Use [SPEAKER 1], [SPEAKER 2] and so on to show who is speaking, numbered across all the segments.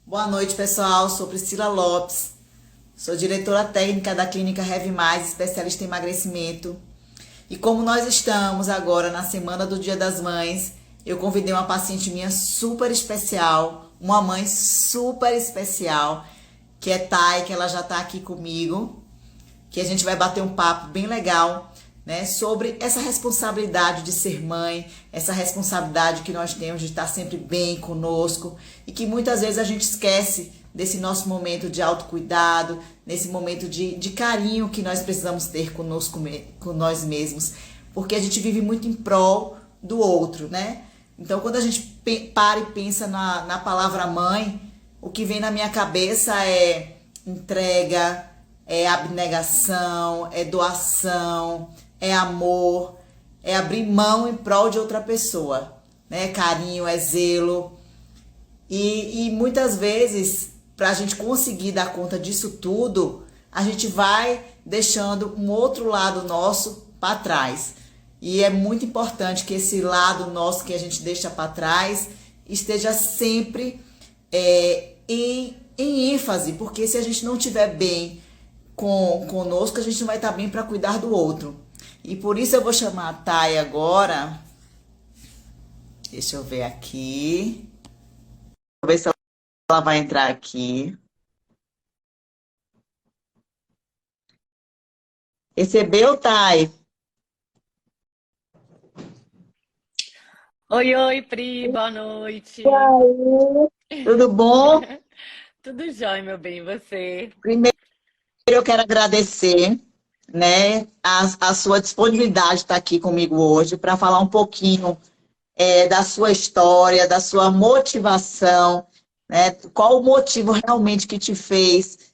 [SPEAKER 1] Boa noite, pessoal. Sou Priscila Lopes. Sou diretora técnica da Clínica Heavy Mais, especialista em emagrecimento. E como nós estamos agora na Semana do Dia das Mães, eu convidei uma paciente minha super especial, uma mãe super especial, que é Thay, que ela já está aqui comigo, que a gente vai bater um papo bem legal, né, sobre essa responsabilidade de ser mãe, essa responsabilidade que nós temos de estar sempre bem conosco e que muitas vezes a gente esquece desse nosso momento de autocuidado, nesse momento de carinho que nós precisamos ter conosco, com nós mesmos, porque a gente vive muito em prol do outro, né? Então, quando a gente para e pensa na palavra mãe, o que vem na minha cabeça é entrega, é abnegação, é doação, é amor, é abrir mão em prol de outra pessoa, né? Carinho, é zelo. E muitas vezes, para a gente conseguir dar conta disso tudo, a gente vai deixando um outro lado nosso para trás. E é muito importante que esse lado nosso que a gente deixa para trás esteja sempre em ênfase, porque se a gente não estiver bem conosco, a gente não vai estar bem para cuidar do outro. E por isso eu vou chamar a Thay agora. Deixa eu ver aqui. Vou ver se ela vai entrar aqui. Recebeu, Thay?
[SPEAKER 2] Oi, oi, Pri, boa
[SPEAKER 1] E
[SPEAKER 2] noite.
[SPEAKER 1] aí? Tudo bom?
[SPEAKER 2] Tudo jóia, meu bem, e você?
[SPEAKER 1] Primeiro eu quero agradecer, né, a sua disponibilidade de estar aqui comigo hoje para falar um pouquinho da sua história, da sua motivação, né? Qual o motivo realmente que te fez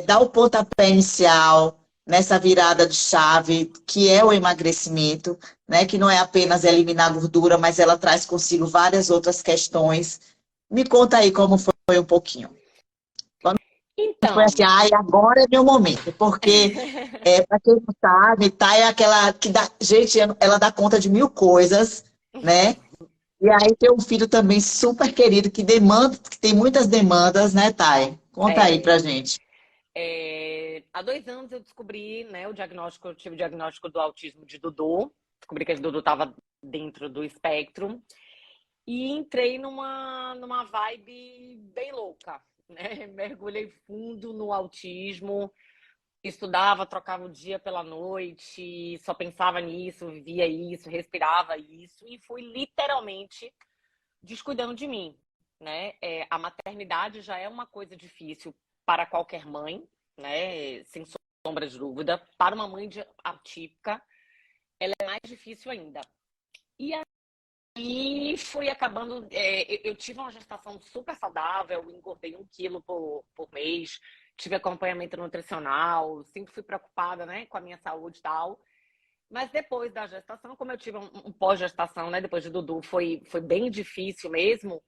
[SPEAKER 1] dar o pontapé inicial nessa virada de chave, que é o emagrecimento, né? Que não é apenas eliminar gordura, mas ela traz consigo várias outras questões. Me conta aí como foi um pouquinho. Foi assim,
[SPEAKER 2] Então,
[SPEAKER 1] ai, agora é meu momento, porque, para quem não sabe, Thay é aquela que dá, gente, ela dá conta de mil coisas, né? E aí tem um filho também super querido que demanda, que tem muitas demandas, né, Thay? Conta aí pra
[SPEAKER 2] é,
[SPEAKER 1] gente.
[SPEAKER 2] há 2 anos eu descobri, né, eu tive o diagnóstico do autismo de Dudu, descobri que a Dudu estava dentro do espectro e entrei numa vibe bem louca, né? Mergulhei fundo no autismo, estudava, trocava o dia pela noite, só pensava nisso, vivia isso, respirava isso e fui literalmente descuidando de mim, né? A maternidade já é uma coisa difícil para qualquer mãe, né? Sem sombra de dúvida. Para uma mãe atípica, ela é mais difícil ainda. E aí fui acabando. Eu tive uma gestação super saudável, engordei 1 quilo por mês, tive acompanhamento nutricional, sempre fui preocupada, né, com a minha saúde e tal. Mas depois da gestação, como eu tive um pós-gestação, né, depois de Dudu, foi bem difícil mesmo.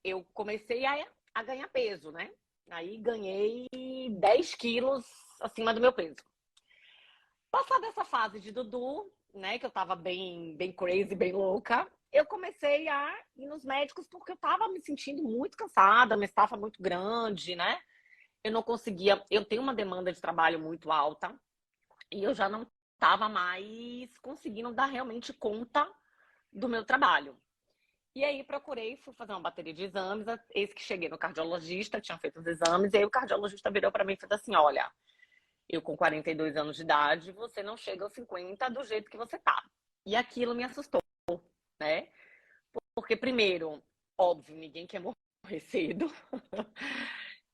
[SPEAKER 2] Eu comecei a ganhar peso, né? Aí ganhei 10 quilos acima do meu peso. Passada essa fase de Dudu, né, que eu tava bem crazy, bem louca, eu comecei a ir nos médicos porque eu tava me sentindo muito cansada, minha estafa muito grande, né? Eu não conseguia, eu tenho uma demanda de trabalho muito alta e eu já não tava mais conseguindo dar realmente conta do meu trabalho. E aí procurei, fui fazer uma bateria de exames, eis que cheguei no cardiologista, tinha feito os exames, e aí o cardiologista virou para mim e falou assim: olha, eu com 42 anos de idade, você não chega aos 50 do jeito que você tá. E aquilo me assustou, né? Porque primeiro, óbvio, ninguém quer morrer cedo.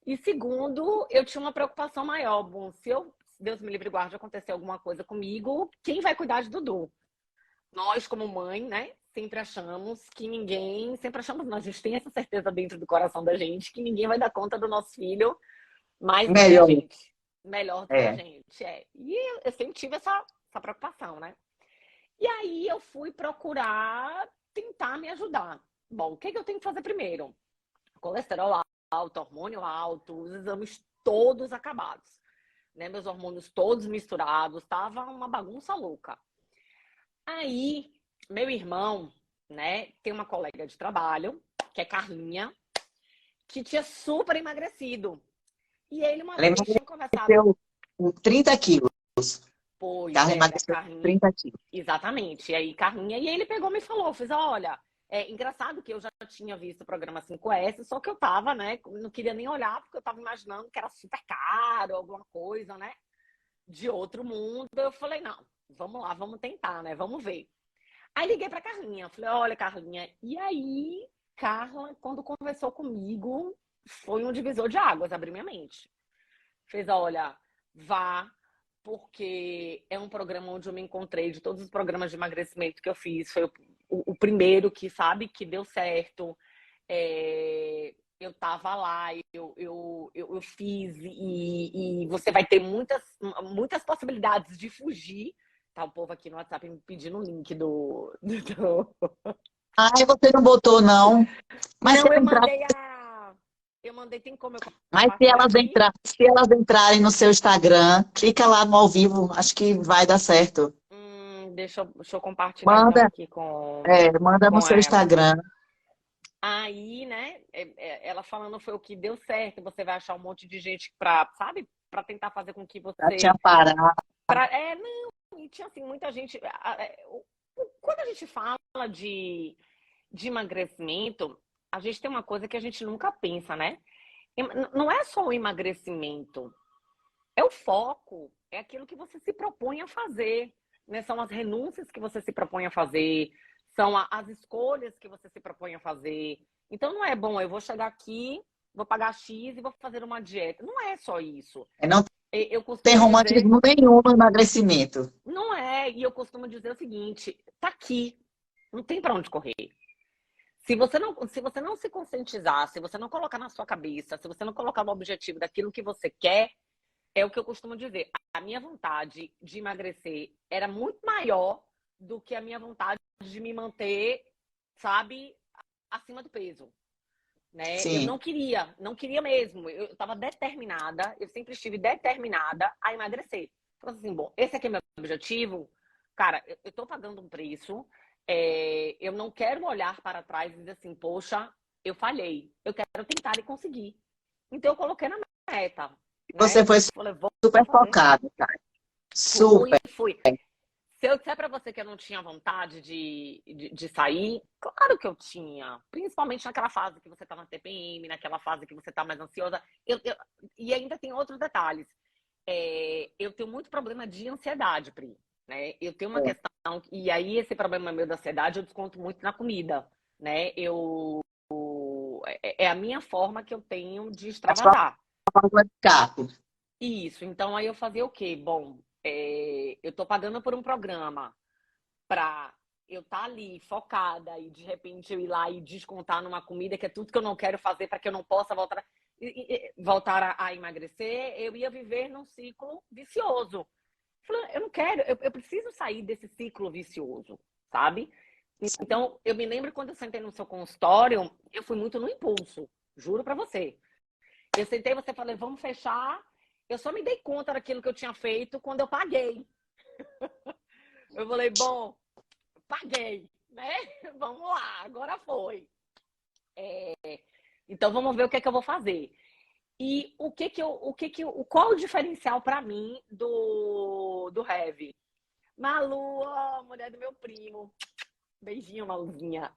[SPEAKER 2] E segundo, eu tinha uma preocupação maior. Bom, se eu, Deus me livre e guarde, acontecer alguma coisa comigo, quem vai cuidar de Dudu? Nós, como mãe, né, sempre achamos, não, a gente tem essa certeza dentro do coração da gente que ninguém vai dar conta do nosso filho mais do que a
[SPEAKER 1] Melhor.
[SPEAKER 2] gente, melhor do que a
[SPEAKER 1] É.
[SPEAKER 2] gente, E eu sempre tive essa preocupação, né? E aí eu fui procurar tentar me ajudar. Bom, o que eu tenho que fazer primeiro? Colesterol alto, hormônio alto, os exames todos acabados, né? Meus hormônios todos misturados, tava uma bagunça louca. Aí, meu irmão, né, tem uma colega de trabalho, que é Carlinha, que tinha super emagrecido. E ele uma
[SPEAKER 1] Ela
[SPEAKER 2] vez tinha conversado.
[SPEAKER 1] emagreceu com 30 quilos.
[SPEAKER 2] Pois
[SPEAKER 1] Carla
[SPEAKER 2] é, a
[SPEAKER 1] emagreceu
[SPEAKER 2] Carlinha.
[SPEAKER 1] 30 quilos.
[SPEAKER 2] Exatamente. E aí, Carlinha, e ele pegou e me falou, fez, olha, é engraçado que eu já tinha visto o programa 5S, só que eu tava, né, não queria nem olhar, porque eu tava imaginando que era super caro, alguma coisa, né, de outro mundo. Eu falei, não, vamos lá, vamos tentar, né, vamos ver. Aí liguei pra Carlinha, falei, olha, Carlinha, e aí, Carla, quando conversou comigo, foi um divisor de águas, abriu minha mente. Fez, olha, vá, porque é um programa onde eu me encontrei, de todos os programas de emagrecimento que eu fiz, foi o primeiro que, sabe, que deu certo. Eu tava lá, eu fiz, e você vai ter muitas possibilidades de fugir. Tá o povo aqui no WhatsApp me pedindo o link do...
[SPEAKER 1] Ai, você não botou, não. Mas se
[SPEAKER 2] Não, eu
[SPEAKER 1] entrar,
[SPEAKER 2] mandei a... Eu mandei, tem como eu
[SPEAKER 1] mas
[SPEAKER 2] compartilhar aqui?
[SPEAKER 1] se elas entrarem no seu Instagram, clica lá no ao vivo, acho que vai dar certo.
[SPEAKER 2] Deixa eu compartilhar então
[SPEAKER 1] Manda,
[SPEAKER 2] aqui
[SPEAKER 1] manda no
[SPEAKER 2] com
[SPEAKER 1] seu
[SPEAKER 2] elas.
[SPEAKER 1] Instagram.
[SPEAKER 2] Aí, né, ela falando foi o que deu certo. Você vai achar um monte de gente pra, sabe, pra tentar fazer com que
[SPEAKER 1] Pra te
[SPEAKER 2] você.
[SPEAKER 1] amparar.
[SPEAKER 2] Não, e tinha assim, muita gente. Quando a gente fala de emagrecimento, a gente tem uma coisa que a gente nunca pensa, né? Não é só o emagrecimento, é o foco, é aquilo que você se propõe a fazer, né? São as renúncias que você se propõe a fazer, são as escolhas que você se propõe a fazer. Então não é bom, eu vou chegar aqui, vou pagar X e vou fazer uma dieta. Não é só isso.
[SPEAKER 1] Não
[SPEAKER 2] Eu
[SPEAKER 1] tem
[SPEAKER 2] costumo dizer,
[SPEAKER 1] romantismo nenhum no emagrecimento.
[SPEAKER 2] não é, e eu costumo dizer o seguinte, tá aqui, não tem para onde correr. Se você não se conscientizar, se você não colocar na sua cabeça, se você não colocar no objetivo daquilo que você quer, é o que eu costumo dizer. A minha vontade de emagrecer era muito maior do que a minha vontade de me manter, sabe, acima do peso, né? Eu
[SPEAKER 1] Sim.
[SPEAKER 2] não queria mesmo. Eu estava determinada, eu sempre estive determinada a emagrecer. Então, assim, bom, esse aqui é meu objetivo. Cara, eu tô pagando um preço. Eu não quero olhar para trás e dizer assim, poxa, eu falhei. Eu quero tentar e conseguir. Então, eu coloquei na meta,
[SPEAKER 1] Você
[SPEAKER 2] né?
[SPEAKER 1] foi
[SPEAKER 2] Falei, vou
[SPEAKER 1] super
[SPEAKER 2] fazer.
[SPEAKER 1] focado, cara. Super.
[SPEAKER 2] Fui. Se eu disser pra você que eu não tinha vontade de sair, claro que eu tinha. Principalmente naquela fase que você tá na TPM, naquela fase que você tá mais ansiosa. E ainda tem outros detalhes. Eu tenho muito problema de ansiedade, Pri. Né? Eu tenho uma questão, e aí esse problema meu da ansiedade eu desconto muito na comida. Né? É a minha forma que eu tenho de
[SPEAKER 1] A sua
[SPEAKER 2] extravasar.
[SPEAKER 1] válvula de escape.
[SPEAKER 2] Isso, então aí eu fazia o quê? Bom, eu tô pagando por um programa pra eu estar ali focada e de repente eu ir lá e descontar numa comida que é tudo que eu não quero fazer para que eu não possa voltar a emagrecer, eu ia viver num ciclo vicioso. Falei, eu não quero, eu preciso sair desse ciclo vicioso, sabe? Então, eu me lembro quando eu sentei no seu consultório, eu fui muito no impulso, juro pra você. Eu sentei, você falou, vamos fechar. Eu só me dei conta daquilo que eu tinha feito quando eu paguei. Eu falei, bom, paguei, né? Vamos lá, agora foi. Então vamos ver o que é que eu vou fazer. E qual o diferencial para mim do Heavy? Malu, ó, mulher do meu primo. Beijinho, Maluzinha.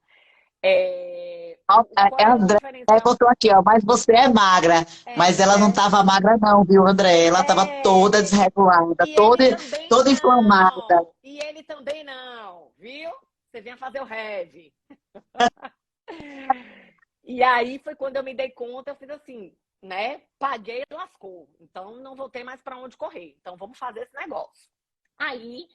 [SPEAKER 1] É a
[SPEAKER 2] Qual é o
[SPEAKER 1] André
[SPEAKER 2] diferencial?
[SPEAKER 1] botou aqui, ó, mas você é magra. Mas ela não
[SPEAKER 2] É,
[SPEAKER 1] estava magra, não, viu, André? Ela estava toda
[SPEAKER 2] é,
[SPEAKER 1] desregulada,
[SPEAKER 2] e ele também
[SPEAKER 1] toda inflamada.
[SPEAKER 2] não. E ele também não, viu? Você vinha fazer o heavy. E aí foi quando eu me dei conta, eu fiz assim, né? Paguei e lascou. Então não vou ter mais para onde correr. Então vamos fazer esse negócio. Aí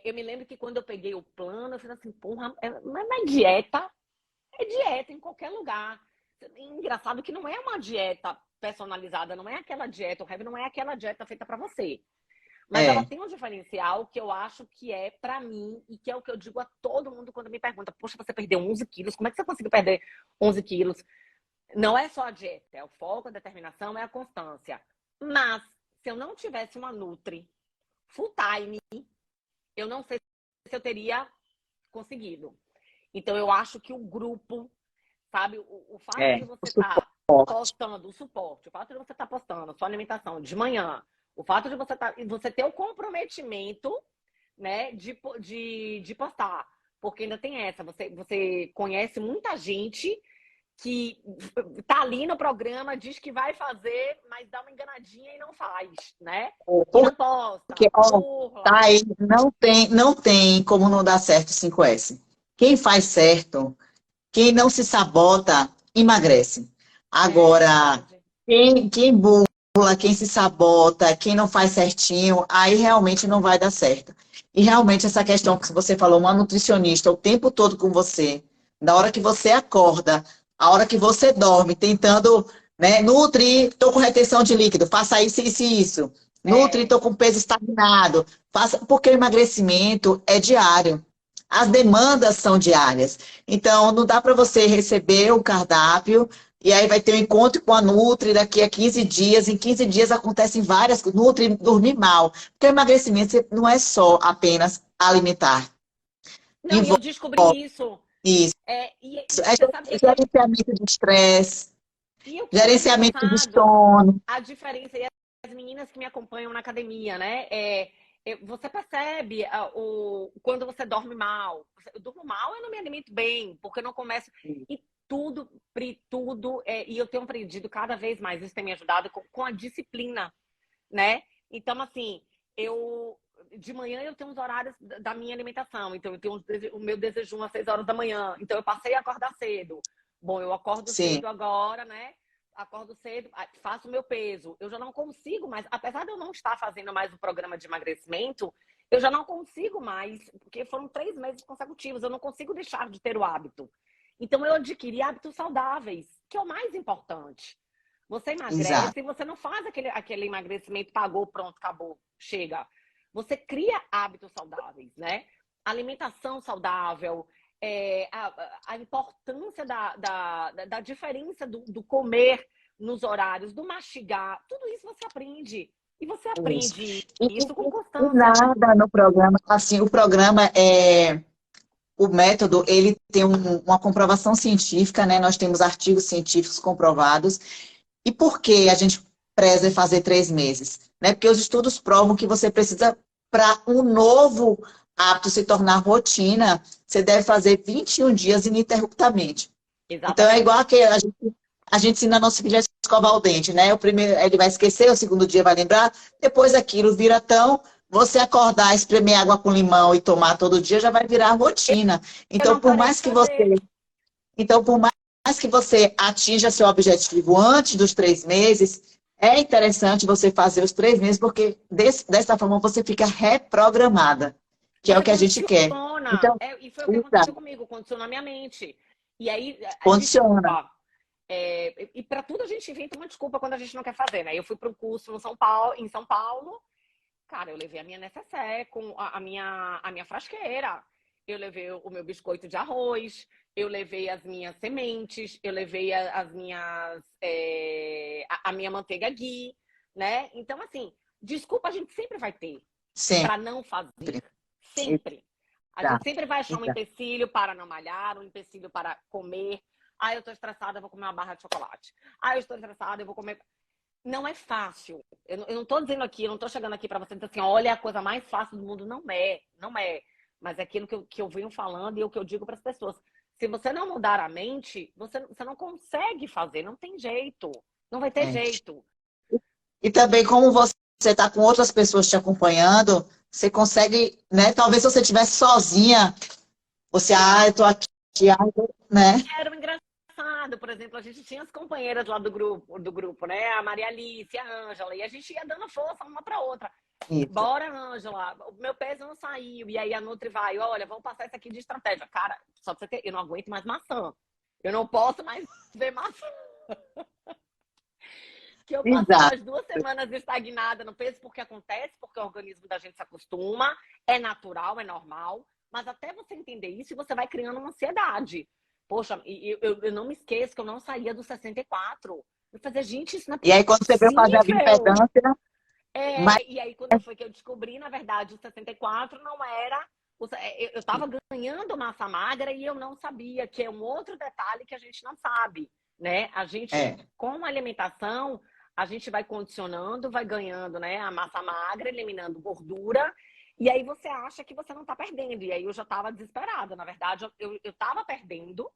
[SPEAKER 2] eu me lembro que quando eu peguei o plano, eu fiz assim, porra, mas não é dieta em qualquer lugar. Engraçado que não é uma dieta personalizada, não é aquela dieta, o heavy não é aquela dieta feita para você. Mas ela
[SPEAKER 1] É,
[SPEAKER 2] tem um diferencial que eu acho que é pra mim e que é o que eu digo a todo mundo quando me pergunta: poxa, você perdeu 11 quilos, como é que você conseguiu perder 11 quilos? Não é só a dieta, é o foco, a determinação, é a constância. Mas se eu não tivesse uma Nutri full time, eu não sei se eu teria conseguido. Então eu acho que o grupo, sabe? O fato
[SPEAKER 1] É,
[SPEAKER 2] de
[SPEAKER 1] o
[SPEAKER 2] você estar
[SPEAKER 1] suporte.
[SPEAKER 2] postando o suporte, o fato de você estar postando a sua alimentação de manhã, o fato de você ter o comprometimento, né, de postar. Porque ainda tem essa, você conhece muita gente que tá ali no programa, diz que vai fazer, mas dá uma enganadinha e não faz, né? E não
[SPEAKER 1] Porque,
[SPEAKER 2] posta,
[SPEAKER 1] ó, tá
[SPEAKER 2] burla.
[SPEAKER 1] aí, não tem como não dar certo o 5S. Quem faz certo, quem não se sabota, emagrece.
[SPEAKER 2] É
[SPEAKER 1] Agora,
[SPEAKER 2] verdade.
[SPEAKER 1] quem burla, quem se sabota, quem não faz certinho, aí realmente não vai dar certo. E realmente essa questão que você falou, uma nutricionista o tempo todo com você, na hora que você acorda, a hora que você dorme, tentando, né, Nutri, estou com retenção de líquido, faça isso, isso e isso. Nutri,
[SPEAKER 2] É.
[SPEAKER 1] estou com peso estagnado, faça, porque o emagrecimento é diário. As demandas são diárias. Então, não dá para você receber o cardápio e aí vai ter um encontro com a Nutri daqui a 15 dias. Em 15 dias acontecem várias coisas. Nutri dormir mal. Porque o emagrecimento não é só apenas alimentar.
[SPEAKER 2] Não, e eu
[SPEAKER 1] Envolve
[SPEAKER 2] descobri isso.
[SPEAKER 1] isso.
[SPEAKER 2] E
[SPEAKER 1] É
[SPEAKER 2] você sabe que
[SPEAKER 1] gerenciamento de estresse,
[SPEAKER 2] e eu tinha
[SPEAKER 1] gerenciamento de
[SPEAKER 2] pensado
[SPEAKER 1] sono.
[SPEAKER 2] a diferença, e as meninas que me acompanham na academia, né? Você percebe quando você dorme mal. Eu durmo mal, eu não me alimento bem, porque eu não começo. E tudo, Pri, tudo. E eu tenho aprendido cada vez mais, isso tem me ajudado com a disciplina, né? Então, assim, eu. De manhã eu tenho os horários da minha alimentação. Então, eu tenho o meu desejum às 6 horas da manhã. Então, eu passei a acordar cedo. Bom, eu acordo
[SPEAKER 1] Sim,
[SPEAKER 2] cedo agora, né? Acordo cedo, faço o meu peso. Eu já não consigo mais, apesar de eu não estar fazendo mais o programa de emagrecimento, eu já não consigo mais, porque foram 3 meses consecutivos, eu não consigo deixar de ter o hábito. Então eu adquiri hábitos saudáveis, que é o mais importante. Você
[SPEAKER 1] exato.
[SPEAKER 2] emagrece e você não faz aquele emagrecimento, pagou, pronto, acabou, chega. Você cria hábitos saudáveis, né? Alimentação saudável, a importância da diferença do comer nos horários, do mastigar, tudo isso você aprende. E você
[SPEAKER 1] Isso.
[SPEAKER 2] aprende isso com
[SPEAKER 1] E
[SPEAKER 2] constância.
[SPEAKER 1] nada no programa, assim, o programa é. O método, ele tem uma comprovação científica, né? Nós temos artigos científicos comprovados. E por que a gente preza em fazer 3 meses? Né? Porque os estudos provam que você precisa, para um novo hábito se tornar rotina, você deve fazer 21 dias ininterruptamente. Então, é igual
[SPEAKER 2] Exatamente.
[SPEAKER 1] que a gente ensina a nossa filha a escovar o dente, né? O primeiro, ele vai esquecer, o segundo dia vai lembrar, depois aquilo vira tão. Você acordar, espremer água com limão e tomar todo dia já vai virar rotina.
[SPEAKER 2] Eu
[SPEAKER 1] Então,
[SPEAKER 2] não
[SPEAKER 1] por
[SPEAKER 2] parei de
[SPEAKER 1] mais que você,
[SPEAKER 2] fazer.
[SPEAKER 1] então, por mais que você atinja seu objetivo antes dos 3 meses, é interessante você fazer os 3 meses, porque dessa forma você fica reprogramada, que é o
[SPEAKER 2] Você
[SPEAKER 1] que a gente quer.
[SPEAKER 2] condiciona.
[SPEAKER 1] Então,
[SPEAKER 2] E foi o que aconteceu
[SPEAKER 1] exato,
[SPEAKER 2] comigo, condicionou a minha mente. E aí, a
[SPEAKER 1] condiciona.
[SPEAKER 2] desculpa. E para tudo a gente inventa uma desculpa quando a gente não quer fazer, né? Eu fui para um curso no São Paulo, em São Paulo. Cara, eu levei a minha necessaire com a minha frasqueira. Eu levei o meu biscoito de arroz. Eu levei as minhas sementes. Eu levei as minhas... a minha manteiga ghee, né? Então, assim, desculpa a gente sempre vai ter para
[SPEAKER 1] Sempre.
[SPEAKER 2] não fazer. Sempre. A gente
[SPEAKER 1] Exato,
[SPEAKER 2] sempre vai achar um
[SPEAKER 1] exato.
[SPEAKER 2] empecilho para não malhar, um empecilho para comer. Ah, eu tô estressada, eu vou comer uma barra de chocolate. Ah, eu estou estressada, eu vou comer... Não é fácil. Eu não tô dizendo aqui, eu não tô chegando aqui para você dizer assim, olha, a coisa mais fácil do mundo. Não é, não é. Mas é aquilo que eu venho falando e o que eu digo para as pessoas. Se você não mudar a mente, você não consegue fazer, não tem jeito. Não vai ter
[SPEAKER 1] É.
[SPEAKER 2] jeito.
[SPEAKER 1] E também, como você está com outras pessoas te acompanhando, você consegue, né? Talvez se você estivesse sozinha, você, eu tô aqui, né?
[SPEAKER 2] Era um engraçado, por exemplo, a gente tinha as companheiras lá do grupo, né? A Maria Alice, a Ângela, e a gente ia dando força uma para outra.
[SPEAKER 1] Isso.
[SPEAKER 2] Bora, Ângela, o meu peso não saiu. E aí a Nutri vai, olha, vamos passar isso aqui de estratégia. Cara, só pra você ter, eu não aguento mais maçã. Eu não posso mais ver maçã. Que eu passei
[SPEAKER 1] Exato.
[SPEAKER 2] umas 2 semanas estagnada no peso, porque acontece, porque o organismo da gente se acostuma, é natural, é normal. Mas até você entender isso, você vai criando uma ansiedade. Poxa, eu não me esqueço que eu não saía dos 64. Eu fazia, gente, isso não é
[SPEAKER 1] E aí, quando você veio fazer a
[SPEAKER 2] possível.
[SPEAKER 1] bioimpedância, mas
[SPEAKER 2] E aí, quando foi que eu descobri, na verdade, o 64 não era Eu estava ganhando massa magra e eu não sabia, que é um outro detalhe que a gente não sabe, né? A gente, com a alimentação, a gente vai condicionando, vai ganhando, né, a massa magra, eliminando gordura, e aí você acha que você não está perdendo. E aí eu já estava desesperada. Na verdade, eu estava perdendo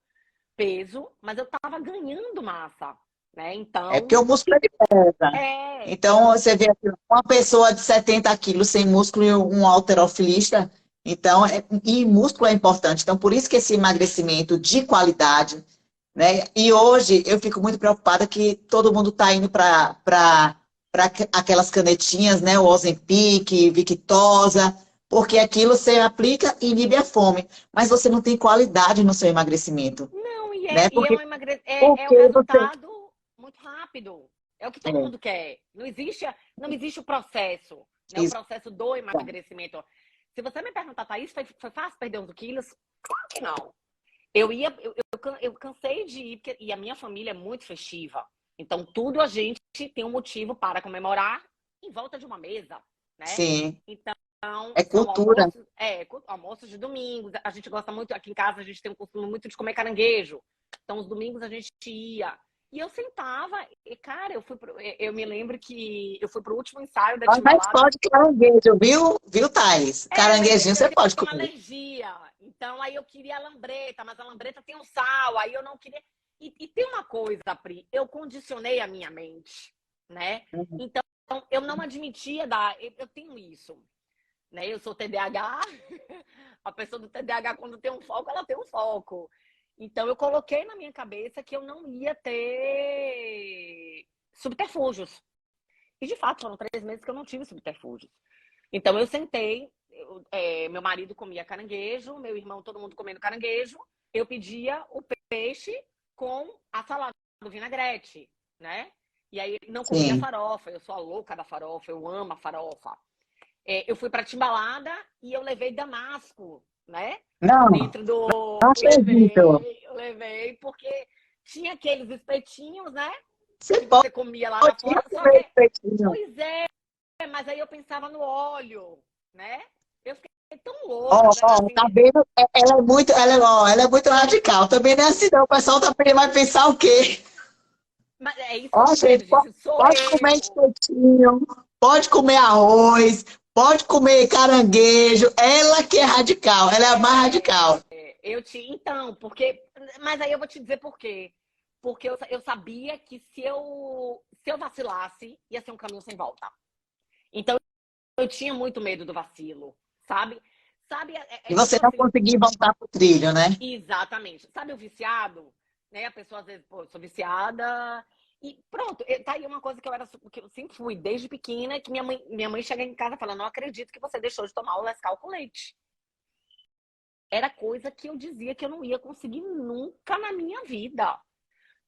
[SPEAKER 2] peso, mas eu estava ganhando massa, né?
[SPEAKER 1] É
[SPEAKER 2] Então,
[SPEAKER 1] porque o músculo ele pesa.
[SPEAKER 2] é...
[SPEAKER 1] Então, você vê aqui, uma pessoa de 70 quilos sem músculo e um halterofilista, então, e músculo é importante. Então, por isso que esse emagrecimento de qualidade, né? E hoje eu fico muito preocupada que todo mundo está indo para aquelas canetinhas, né? O Ozempic, Victoza, porque aquilo você aplica e inibe a fome, mas você não tem qualidade no seu emagrecimento,
[SPEAKER 2] Não,
[SPEAKER 1] né?
[SPEAKER 2] é,
[SPEAKER 1] Porque,
[SPEAKER 2] é o
[SPEAKER 1] porque você...
[SPEAKER 2] resultado muito rápido. É o que todo mundo quer. Não existe o processo, né? O
[SPEAKER 1] Isso.
[SPEAKER 2] processo do emagrecimento. Se você me perguntar, Thaís, foi fácil perder uns quilos? Claro que não. Eu cansei de ir, e a minha família é muito festiva. Então, tudo a gente tem um motivo para comemorar em volta de uma mesa, né?
[SPEAKER 1] Sim.
[SPEAKER 2] Então,
[SPEAKER 1] É
[SPEAKER 2] são
[SPEAKER 1] cultura.
[SPEAKER 2] almoços de domingos. A gente gosta muito, aqui em casa, a gente tem um costume muito de comer caranguejo. Então, os domingos a gente ia. E eu sentava, e, cara, eu me lembro que eu fui pro último ensaio da
[SPEAKER 1] Mas
[SPEAKER 2] Timbalada.
[SPEAKER 1] pode caranguejo, viu, Thaís?
[SPEAKER 2] Mas
[SPEAKER 1] Caranguejinho você
[SPEAKER 2] eu
[SPEAKER 1] pode
[SPEAKER 2] tenho uma
[SPEAKER 1] comer.
[SPEAKER 2] alergia. Então, aí eu queria a lambreta, mas a lambreta tem um sal, aí eu não queria. E tem uma coisa, Pri, eu condicionei a minha mente, né? Então, eu não admitia dar. Eu tenho isso, né? Eu sou TDAH. A pessoa do TDAH, quando tem um foco, ela tem um foco. Então, eu coloquei na minha cabeça que eu não ia ter subterfúgios. E, de fato, foram 3 meses que eu não tive subterfúgios. Então, eu sentei, meu marido comia caranguejo, meu irmão, todo mundo comendo caranguejo. Eu pedia o peixe com a salada do vinagrete, né? E aí, não comia
[SPEAKER 1] Sim.
[SPEAKER 2] farofa. Eu sou a louca da farofa, eu amo a farofa. Eu fui para Timbalada e eu levei damasco, né?
[SPEAKER 1] Não,
[SPEAKER 2] Dentro do...
[SPEAKER 1] não acredito.
[SPEAKER 2] Eu levei, porque tinha aqueles espetinhos, né?
[SPEAKER 1] Você
[SPEAKER 2] Que
[SPEAKER 1] pode
[SPEAKER 2] você comia lá na fora. Só
[SPEAKER 1] comer
[SPEAKER 2] que,
[SPEAKER 1] esse peitinho.
[SPEAKER 2] pois é, mas aí eu pensava no óleo, né? Eu fiquei tão
[SPEAKER 1] Ó,
[SPEAKER 2] louca,
[SPEAKER 1] ó,
[SPEAKER 2] assim.
[SPEAKER 1] tá vendo? Ela é muito radical. Também não é assim, não. O pessoal também vai pensar o quê?
[SPEAKER 2] Mas é isso que eu
[SPEAKER 1] Ó,
[SPEAKER 2] tô dizendo,
[SPEAKER 1] gente,
[SPEAKER 2] gente. Sou
[SPEAKER 1] pode comer
[SPEAKER 2] eu.
[SPEAKER 1] espetinho, pode comer arroz, pode comer caranguejo. Ela que é radical, ela é a mais radical.
[SPEAKER 2] Então, porque. Mas aí eu vou te dizer por quê. Porque eu sabia que se eu vacilasse, ia ser um caminho sem volta. Então, eu tinha muito medo do vacilo, sabe? Sabe,
[SPEAKER 1] E
[SPEAKER 2] é
[SPEAKER 1] você
[SPEAKER 2] tipo
[SPEAKER 1] não
[SPEAKER 2] assim,
[SPEAKER 1] conseguir voltar pro trilho, né?
[SPEAKER 2] exatamente. Sabe o viciado? Né? A pessoa às vezes, pô, eu sou viciada. E pronto, tá aí uma coisa que eu sempre fui desde pequena, que minha mãe chega em casa falando, não acredito que você deixou de tomar o Nescau com leite. Era coisa que eu dizia que eu não ia conseguir nunca na minha vida.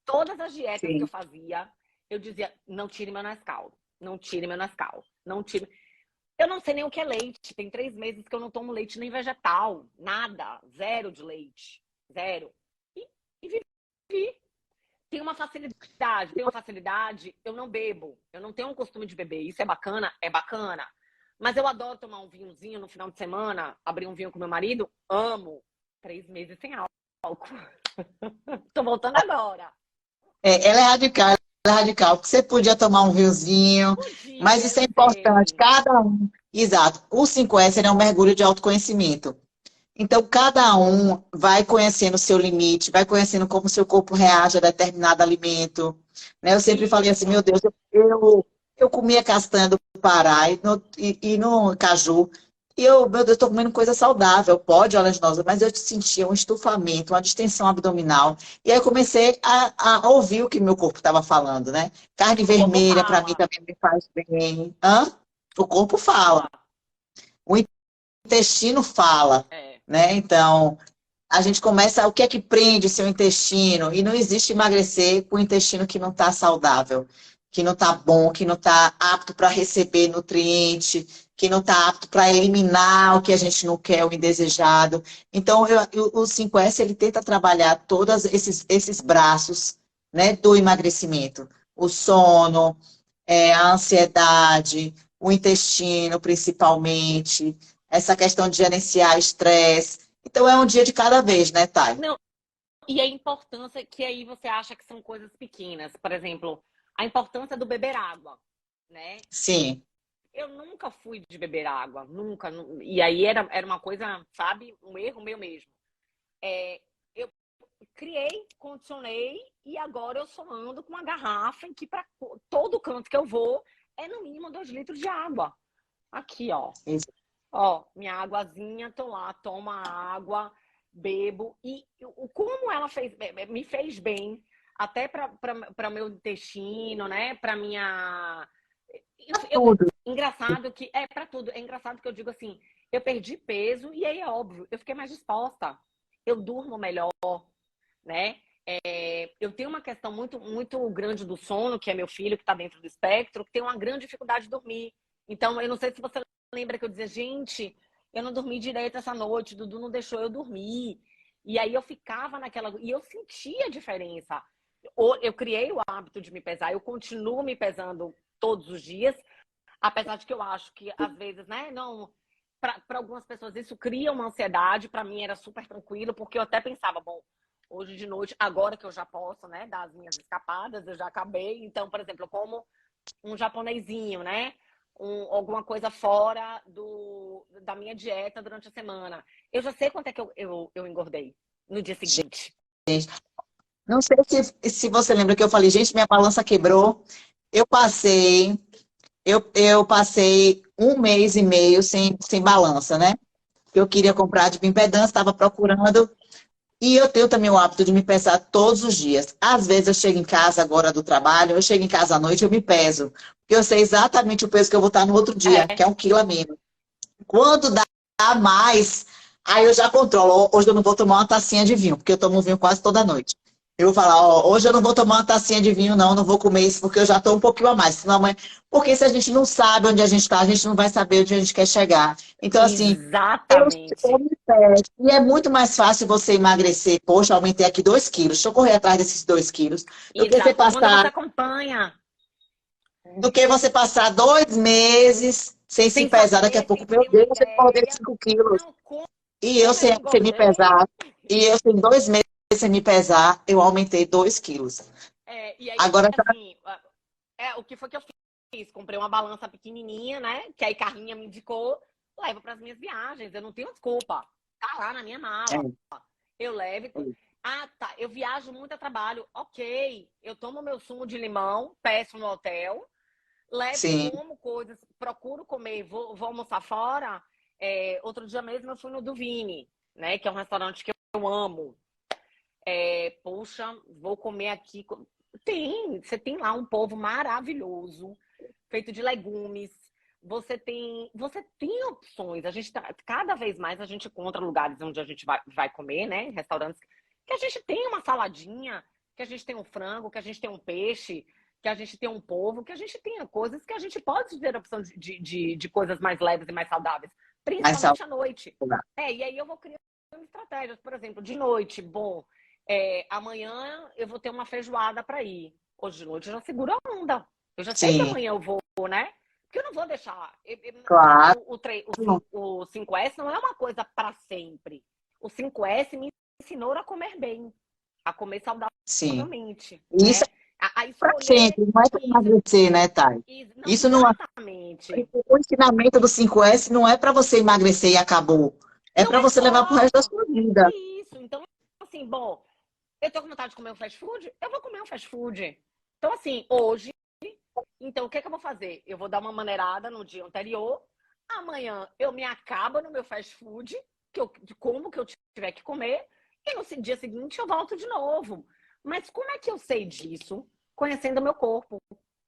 [SPEAKER 2] Todas as dietas que eu
[SPEAKER 1] Sim.
[SPEAKER 2] fazia, eu dizia, não tire meu Nescau, não tire meu Nescau, não tire. Eu não sei nem o que é leite. Tem 3 meses que eu não tomo leite nem vegetal. Nada. Zero de leite. Zero. E vivi. Tenho uma facilidade, eu não bebo. Eu não tenho um costume de beber. Isso é bacana? É bacana. Mas eu adoro tomar um vinhozinho no final de semana, abrir um vinho com meu marido. Amo. 3 meses sem álcool. Tô voltando agora.
[SPEAKER 1] Ela é radical, ela é radical. Porque você podia tomar um vinhozinho, mas
[SPEAKER 2] Podia,
[SPEAKER 1] isso é
[SPEAKER 2] eu
[SPEAKER 1] importante.
[SPEAKER 2] sei.
[SPEAKER 1] Cada um. Exato. O 5S ele é um mergulho de autoconhecimento. Então, cada um vai conhecendo o seu limite, vai conhecendo como o seu corpo reage a determinado alimento. Né? Eu sempre falei assim, meu
[SPEAKER 2] Isso.
[SPEAKER 1] Deus, eu comia castanha do Pará e no caju, e eu, meu Deus, estou comendo coisa saudável, pode, oleaginosa, mas eu sentia um estufamento, uma distensão abdominal. E aí eu comecei a ouvir o que meu corpo estava falando, né? Carne
[SPEAKER 2] O corpo
[SPEAKER 1] vermelha, para mim,
[SPEAKER 2] fala.
[SPEAKER 1] também me faz bem. Hã? O corpo fala,
[SPEAKER 2] Fala.
[SPEAKER 1] o intestino fala,
[SPEAKER 2] É.
[SPEAKER 1] né? Então, a gente começa, o que é que prende o seu intestino? E não existe emagrecer com o intestino que não está saudável, que não está bom, que não está apto para receber nutriente, que não está apto para eliminar o que a gente não quer, o indesejado. Então, o 5S, ele tenta trabalhar todos esses braços, né, do emagrecimento. O sono, a ansiedade, o intestino, principalmente, essa questão de gerenciar estresse. Então, é um dia de cada vez, né, Thay?
[SPEAKER 2] Não, e a importância que aí você acha que são coisas pequenas. Por exemplo, a importância do beber água, né?
[SPEAKER 1] Sim,
[SPEAKER 2] Eu nunca fui de beber água, nunca. E aí era uma coisa, sabe, um erro meu mesmo. Eu criei, condicionei e agora eu só ando com uma garrafa em que para todo canto que eu vou é no mínimo 2 litros de água. Aqui, ó.
[SPEAKER 1] isso.
[SPEAKER 2] Ó, minha águazinha, tô lá, tomo a água, bebo. E como ela me fez bem, até para meu intestino, né? Para minha.
[SPEAKER 1] Tudo.
[SPEAKER 2] Engraçado que. É para tudo. É engraçado que eu digo assim: eu perdi peso e aí é óbvio, eu fiquei mais disposta. Eu durmo melhor, né? Eu tenho uma questão muito, muito grande do sono, que é meu filho que está dentro do espectro, que tem uma grande dificuldade de dormir. Então, eu não sei se você lembra que eu dizia, gente, eu não dormi direito essa noite, Dudu não deixou eu dormir. E aí eu ficava naquela. E eu sentia a diferença. Eu criei o hábito de me pesar, eu continuo me pesando todos os dias, apesar de que eu acho que às vezes, né, não. Para algumas pessoas isso cria uma ansiedade, para mim era super tranquilo, porque eu até pensava, bom, hoje de noite, agora que eu já posso, né, dar as minhas escapadas, eu já acabei. Então, por exemplo, eu como um japonesinho, né? Alguma coisa fora da minha dieta durante a semana. Eu já sei quanto é que eu engordei no dia seguinte.
[SPEAKER 1] Não sei se você lembra que eu falei, gente, minha balança quebrou. Eu passei, eu passei 1 mês e meio sem balança, né? Eu queria comprar de bioimpedância, estava procurando. E eu tenho também o hábito de me pesar todos os dias. Às vezes eu chego em casa agora do trabalho, eu chego em casa à noite, eu me peso. Porque eu sei exatamente o peso que eu vou estar no outro dia, que
[SPEAKER 2] É,
[SPEAKER 1] é 1 quilo a menos. Quando dá mais, aí eu já controlo. Hoje eu não vou tomar uma tacinha de vinho, porque eu tomo vinho quase toda noite. Eu vou falar, ó, hoje eu não vou tomar uma tacinha de vinho, não vou comer isso, porque eu já estou um pouquinho a mais. Senão, porque se a gente não sabe onde a gente está, a gente não vai saber onde a gente quer chegar. Então, assim, eu
[SPEAKER 2] exatamente.
[SPEAKER 1] me peço. E é muito mais fácil você emagrecer. Poxa, aumentei aqui 2 quilos. Deixa eu correr atrás desses 2 quilos. Do que você
[SPEAKER 2] Exato. Quando você
[SPEAKER 1] passar,
[SPEAKER 2] acompanha,
[SPEAKER 1] do que você passar 2 meses sem se
[SPEAKER 2] sem
[SPEAKER 1] pesar. Daqui a
[SPEAKER 2] saber,
[SPEAKER 1] pouco,
[SPEAKER 2] sem
[SPEAKER 1] meu
[SPEAKER 2] ter uma
[SPEAKER 1] Deus, você perdeu
[SPEAKER 2] ideia,
[SPEAKER 1] 5 quilos.
[SPEAKER 2] não,
[SPEAKER 1] E eu
[SPEAKER 2] como eu
[SPEAKER 1] sem me
[SPEAKER 2] engordei.
[SPEAKER 1] pesar. E eu sem 2 meses sem me pesar, eu aumentei 2 quilos.
[SPEAKER 2] E aí,
[SPEAKER 1] Agora tá.
[SPEAKER 2] assim, o que foi que eu fiz? Comprei uma balança pequenininha, né? Que aí Carlinha me indicou, levo para as minhas viagens. Eu não tenho desculpa. Tá lá na minha mala.
[SPEAKER 1] É,
[SPEAKER 2] Eu levo. Ah, tá. Eu viajo muito a trabalho. Ok. Eu tomo meu sumo de limão, peço no hotel, levo,
[SPEAKER 1] sim,
[SPEAKER 2] como coisas, procuro comer, vou almoçar fora. Outro dia mesmo eu fui no Duvini, né? Que é um restaurante que eu amo. Poxa, vou comer aqui. Você tem lá um povo maravilhoso, feito de legumes. Você tem opções. Cada vez mais a gente encontra lugares onde a gente vai comer, né? Restaurantes que a gente tem uma saladinha, que a gente tem um frango, que a gente tem um peixe, que a gente tem um polvo, que a gente tenha coisas que a gente pode ter a opção de coisas mais leves e mais saudáveis,
[SPEAKER 1] mais
[SPEAKER 2] principalmente à noite.
[SPEAKER 1] saudável.
[SPEAKER 2] E aí eu vou criando estratégias, por exemplo, de noite, bom, amanhã eu vou ter uma feijoada para ir. Hoje de noite eu já seguro a onda. Eu já sei que
[SPEAKER 1] Sim,
[SPEAKER 2] amanhã eu vou, né? Porque eu não vou deixar.
[SPEAKER 1] claro.
[SPEAKER 2] O 5S não é uma coisa para sempre. O 5S me ensinou a comer bem, a comer
[SPEAKER 1] Sim.
[SPEAKER 2] saudavelmente,
[SPEAKER 1] Isso
[SPEAKER 2] né?
[SPEAKER 1] é
[SPEAKER 2] A
[SPEAKER 1] pra
[SPEAKER 2] escolher
[SPEAKER 1] sempre, não é para
[SPEAKER 2] isso,
[SPEAKER 1] emagrecer, né, Thay?
[SPEAKER 2] não,
[SPEAKER 1] Isso não é.
[SPEAKER 2] exatamente.
[SPEAKER 1] O ensinamento do 5S não é para você emagrecer e acabou. É
[SPEAKER 2] Não
[SPEAKER 1] para
[SPEAKER 2] é
[SPEAKER 1] você levar pro resto da
[SPEAKER 2] só
[SPEAKER 1] sua vida.
[SPEAKER 2] isso. Então, assim, bom, eu tô com vontade de comer um fast food, eu vou comer um fast food. Então, assim, hoje, então o que é que eu vou fazer? Eu vou dar uma maneirada no dia anterior, amanhã eu me acabo no meu fast food, de como que eu tiver que comer, e no dia seguinte eu volto de novo. Mas como é que eu sei disso? Conhecendo o meu corpo.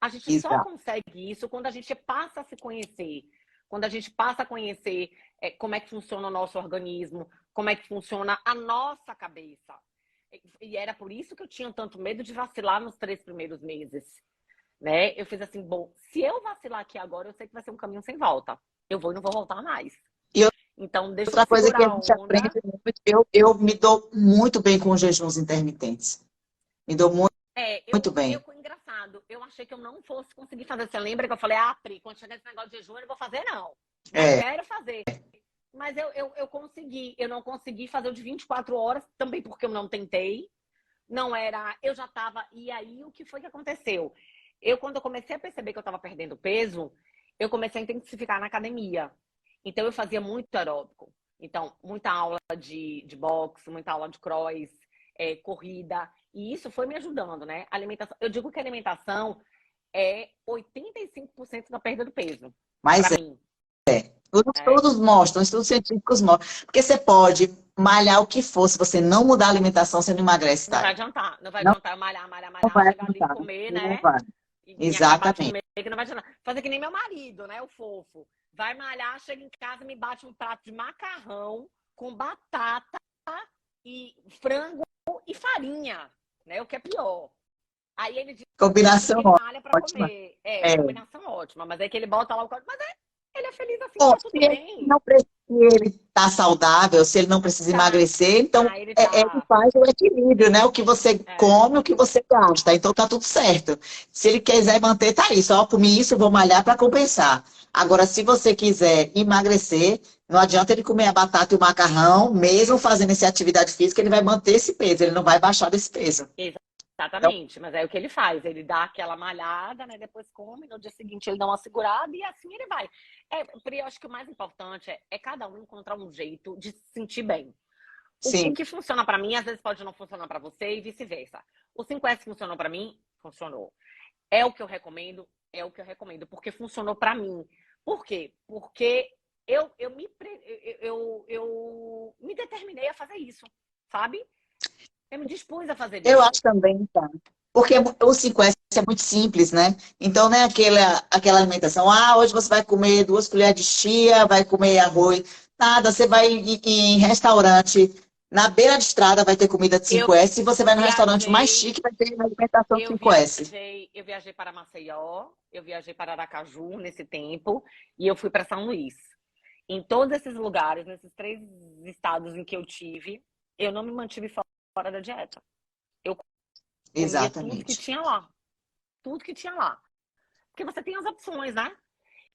[SPEAKER 2] A gente só
[SPEAKER 1] Exato.
[SPEAKER 2] consegue isso quando a gente passa a se conhecer. Quando a gente passa a conhecer como é que funciona o nosso organismo, como é que funciona a nossa cabeça. E era por isso que eu tinha tanto medo de vacilar nos 3 primeiros meses, né? Eu fiz assim, bom, se eu vacilar aqui agora, eu sei que vai ser um caminho sem volta. Eu vou e não vou voltar mais.
[SPEAKER 1] E
[SPEAKER 2] Então, deixa eu
[SPEAKER 1] outra coisa que
[SPEAKER 2] segurar
[SPEAKER 1] a
[SPEAKER 2] a
[SPEAKER 1] gente aprende
[SPEAKER 2] onda.
[SPEAKER 1] muito, eu me dou muito bem com os jejuns intermitentes. Me dou muito, muito bem.
[SPEAKER 2] Engraçado, eu achei que eu não fosse conseguir fazer. Você lembra que eu falei, Pri, quando chegar esse negócio de jejum, eu não vou fazer, não. Não
[SPEAKER 1] É,
[SPEAKER 2] quero fazer. Mas eu consegui. Eu não consegui fazer o de 24 horas, também porque eu não tentei. Não era. Eu já estava. E aí, o que foi que aconteceu? Quando eu comecei a perceber que eu estava perdendo peso, eu comecei a intensificar na academia. Então, eu fazia muito aeróbico. Então, muita aula de boxe, muita aula de cross, corrida. E isso foi me ajudando, né? Alimentação. Eu digo que a alimentação é 85% da perda do peso,
[SPEAKER 1] Mas
[SPEAKER 2] para mim.
[SPEAKER 1] os
[SPEAKER 2] É,
[SPEAKER 1] estudos mostram, os estudos científicos mostram. Porque você pode malhar o que for, se você não mudar a alimentação, você não emagrece,
[SPEAKER 2] não vai
[SPEAKER 1] tá?
[SPEAKER 2] adiantar. Não vai
[SPEAKER 1] Não,
[SPEAKER 2] adiantar eu malhar, malhar,
[SPEAKER 1] não
[SPEAKER 2] malhar,
[SPEAKER 1] vai
[SPEAKER 2] chegar ali e
[SPEAKER 1] adiantar.
[SPEAKER 2] comer,
[SPEAKER 1] Não
[SPEAKER 2] né?
[SPEAKER 1] vai.
[SPEAKER 2] E acabar de
[SPEAKER 1] Exatamente.
[SPEAKER 2] comer, que não vai adiantar. Fazer que nem meu marido, né? O fofo. Vai malhar, chega em casa, me bate um prato de macarrão com batata e frango e farinha, né? O que é pior. Aí ele diz
[SPEAKER 1] Combinação
[SPEAKER 2] que ele malha pra
[SPEAKER 1] ótima.
[SPEAKER 2] comer.
[SPEAKER 1] É.
[SPEAKER 2] Combinação ótima. Mas é que ele bota lá o código. Mas ele é feliz assim,
[SPEAKER 1] Bom,
[SPEAKER 2] tá tudo bem.
[SPEAKER 1] se ele está saudável, se ele não precisa
[SPEAKER 2] Tá.
[SPEAKER 1] emagrecer, então
[SPEAKER 2] Ele
[SPEAKER 1] ele
[SPEAKER 2] tá.
[SPEAKER 1] faz o equilíbrio, né? O que você
[SPEAKER 2] É,
[SPEAKER 1] come, o que você gasta. Então tá tudo certo. Se ele quiser manter, tá isso. Ó, comi isso, vou malhar para compensar. Agora, se você quiser emagrecer, não adianta ele comer a batata e o macarrão, mesmo fazendo essa atividade física, ele vai manter esse peso, ele não vai baixar desse peso. Então,
[SPEAKER 2] exatamente. Mas é o que ele faz. Ele dá aquela malhada, né? Depois come, no dia seguinte ele dá uma segurada e assim ele vai. Pri, eu acho que o mais importante é cada um encontrar um jeito de se sentir bem. O
[SPEAKER 1] sim,
[SPEAKER 2] que funciona pra mim, às vezes pode não funcionar pra você e vice-versa. O 5S funcionou pra mim? Funcionou. É o que eu recomendo? É o que eu recomendo, porque funcionou pra mim. Por quê? Porque eu me determinei a fazer isso, sabe? Eu me dispus a fazer
[SPEAKER 1] eu
[SPEAKER 2] isso.
[SPEAKER 1] acho também, tá? Porque o 5S é muito simples, né? Então, não é aquela alimentação, hoje você vai comer 2 colheres de chia, vai comer arroz. Nada, você vai em restaurante, na beira de estrada vai ter comida de
[SPEAKER 2] Eu
[SPEAKER 1] 5S, e você vai no restaurante mais
[SPEAKER 2] viajei,
[SPEAKER 1] chique, vai ter alimentação de
[SPEAKER 2] eu
[SPEAKER 1] 5S.
[SPEAKER 2] viajei, eu viajei para Maceió, eu viajei para Aracaju nesse tempo e eu fui para São Luís. Em todos esses lugares, nesses 3 estados em que eu tive, eu não me mantive fora da dieta. Eu comia tudo que
[SPEAKER 1] Exatamente.
[SPEAKER 2] tinha lá, tudo que tinha lá. Porque você tem as opções, né?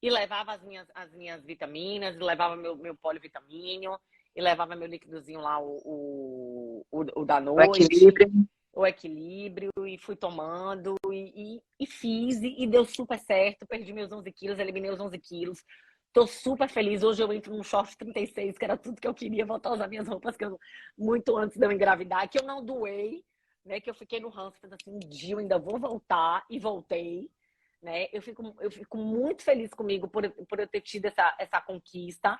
[SPEAKER 2] E levava as minhas vitaminas, e levava meu polivitamínio, e levava meu líquidozinho lá, o da
[SPEAKER 1] O
[SPEAKER 2] noite,
[SPEAKER 1] equilíbrio.
[SPEAKER 2] o equilíbrio, e fui tomando, e fiz, e deu super certo. Perdi meus 11 quilos, eliminei os 11 quilos. Tô super feliz. Hoje eu entro num short 36, que era tudo que eu queria, voltar a usar minhas roupas, muito antes de eu engravidar, que eu não doei, né? Que eu fiquei no ranço, pensando assim, um dia eu ainda vou voltar, e voltei. Né? Eu fico muito feliz comigo por eu ter tido essa conquista,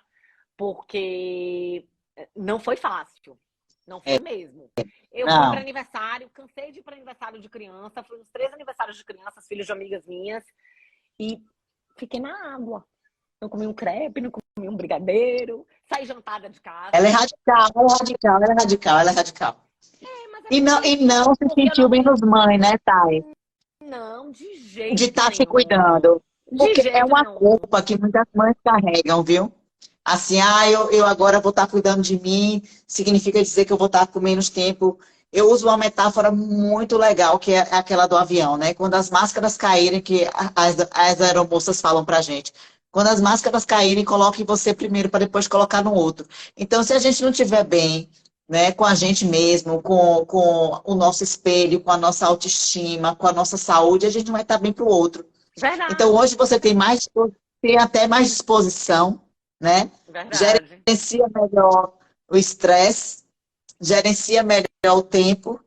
[SPEAKER 2] porque não foi fácil. Não foi mesmo. Eu fui para
[SPEAKER 1] Não.
[SPEAKER 2] aniversário, cansei de ir para aniversário de criança, fui nos 3 aniversários de crianças, filhos de amigas minhas, e fiquei na água. Não comi um crepe, não comi um brigadeiro, saí jantada de
[SPEAKER 1] Ela é
[SPEAKER 2] casa.
[SPEAKER 1] radical, ela é radical, ela é radical, ela é radical.
[SPEAKER 2] Mas é
[SPEAKER 1] E
[SPEAKER 2] isso,
[SPEAKER 1] não se
[SPEAKER 2] porque eu
[SPEAKER 1] sentiu
[SPEAKER 2] não.
[SPEAKER 1] menos mãe, né, Thay?
[SPEAKER 2] Não, de
[SPEAKER 1] De
[SPEAKER 2] jeito
[SPEAKER 1] estar se
[SPEAKER 2] nenhum.
[SPEAKER 1] cuidando.
[SPEAKER 2] De
[SPEAKER 1] Porque é
[SPEAKER 2] jeito
[SPEAKER 1] uma
[SPEAKER 2] nenhum.
[SPEAKER 1] culpa que muitas mães carregam, viu? Assim, eu agora vou estar cuidando de mim, significa dizer que eu vou estar com menos tempo. Eu uso uma metáfora muito legal, que é aquela do avião, né? Quando as máscaras caírem, que as aeromoças falam pra gente. Quando as máscaras caírem, coloque você primeiro para depois colocar no outro. Então, se a gente não estiver bem, né, com a gente mesmo, com o nosso espelho, com a nossa autoestima, com a nossa saúde, a gente não vai estar bem para o outro. Então,
[SPEAKER 2] Verdade.
[SPEAKER 1] hoje você tem até mais disposição, né?
[SPEAKER 2] Verdade.
[SPEAKER 1] Gerencia melhor o estresse, gerencia melhor o tempo,